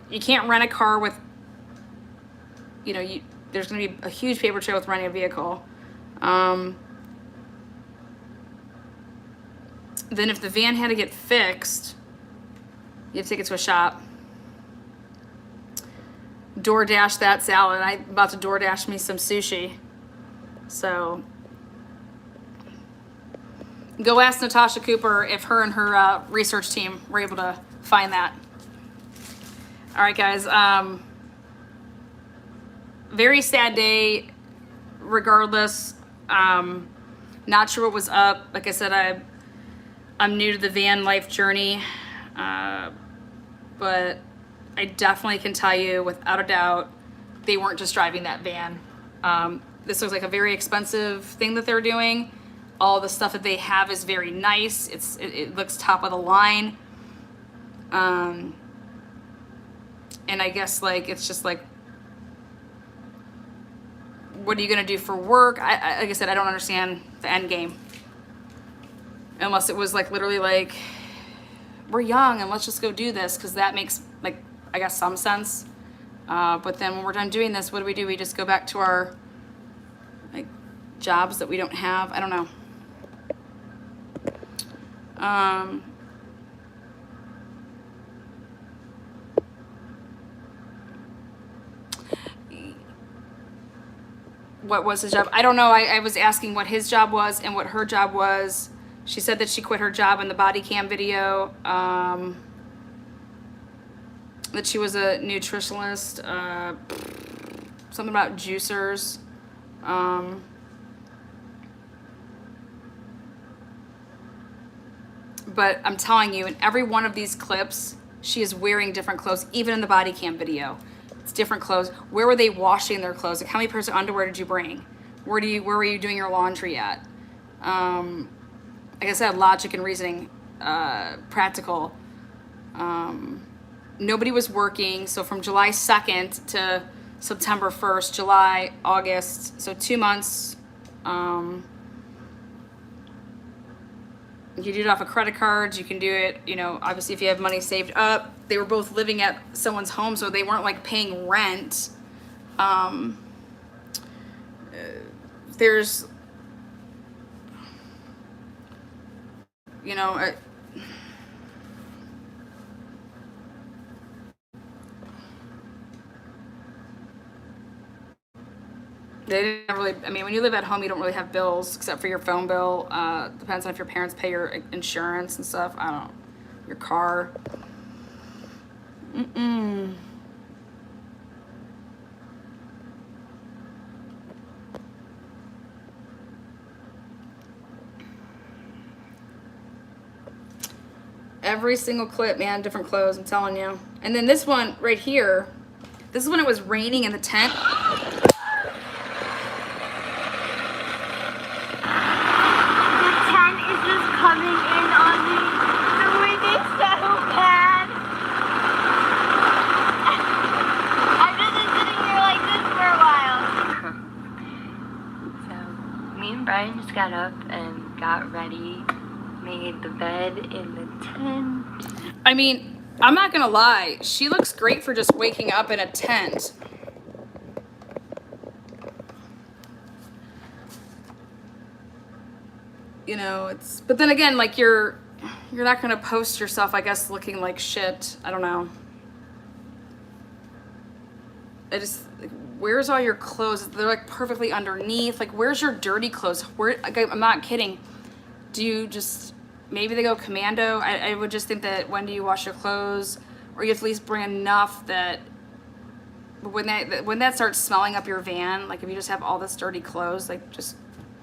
you can't rent a car with, you know, there's going to be a huge paper trail with renting a vehicle. Then if the van had to get fixed, you have to take it to a shop. DoorDash that salad. I'm about to DoorDash me some sushi. So go ask Natasha Cooper if her and her research team were able to find that. All right, guys. Very sad day regardless. Not sure what was up. Like I said, I'm new to the van life journey, but I definitely can tell you without a doubt they weren't just driving that van. This looks like a very expensive thing that they're doing. All the stuff that they have is very nice. It looks top of the line. And I guess like it's just like, what are you gonna do for work? Like I said, I don't understand the end game. Unless it was like literally like, we're young and let's just go do this, because that makes like, I guess, some sense. But then when we're done doing this, what do? We just go back to our like jobs that we don't have. I don't know. What was his job? I don't know. I was asking what his job was and what her job was. She said that she quit her job in the body cam video. That she was a nutritionist, something about juicers. but I'm telling you, in every one of these clips, she is wearing different clothes, even in the body cam video. It's different clothes. Where were they washing their clothes? Like, how many pairs of underwear did you bring? Where were you doing your laundry at? Like I said, logic and reasoning, practical. Nobody was working. So from July 2nd to September 1st, July, August, so 2 months. You can do it off of credit cards. You can do it, you know, obviously if you have money saved up. They were both living at someone's home, so they weren't like paying rent. There's, you know, they didn't really, I mean, when you live at home, you don't really have bills except for your phone bill. Depends on if your parents pay your insurance and stuff. I don't know. Your car. Every single clip, man, different clothes, I'm telling you. And then this one right here, this is when it was raining in the tent.
Coming in on me. The wind is so bad. I've just been sitting here like this for a while.
So, me and Brian just got up and got ready, made the bed in the tent.
I mean, I'm not gonna lie, she looks great for just waking up in a tent. You know, it's, but then again, like you're not gonna post yourself, I guess, looking like shit. I don't know. I just, like, where's all your clothes? They're like perfectly underneath. Like, where's your dirty clothes? Where, like, I'm not kidding. Do you just, maybe they go commando? I would just think that when do you wash your clothes? Or you at least bring enough that when that starts smelling up your van, like if you just have all this dirty clothes, like just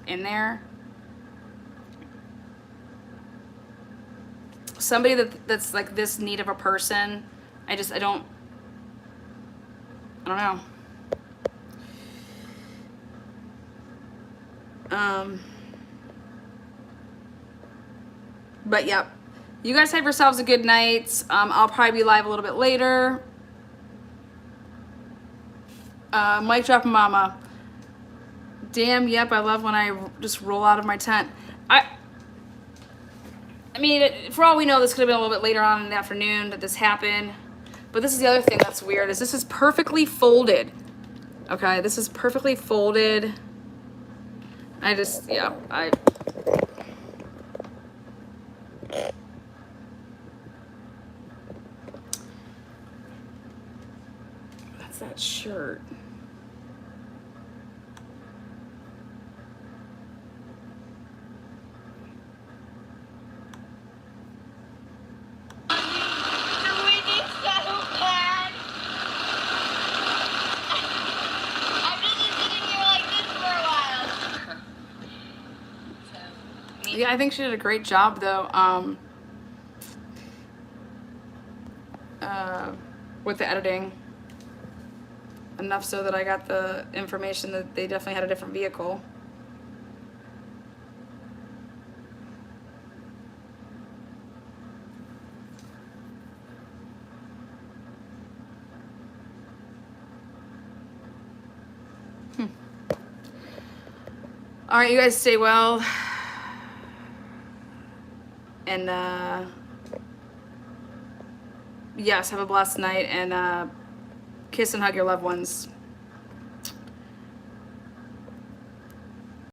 in there. Somebody that's like this neat of a person, I don't know. But yeah, you guys have yourselves a good night. I'll probably be live a little bit later. Mic drop mama. Damn, yep, I love when I just roll out of my tent. I mean, for all we know, this could have been a little bit later on in the afternoon that this happened. But this is the other thing that's weird, is this is perfectly folded. Okay, this is perfectly folded. That's that shirt. Yeah, I think she did a great job though, with the editing. Enough so that I got the information that they definitely had a different vehicle. All right, you guys stay well. And yes, have a blessed night, and kiss and hug your loved ones.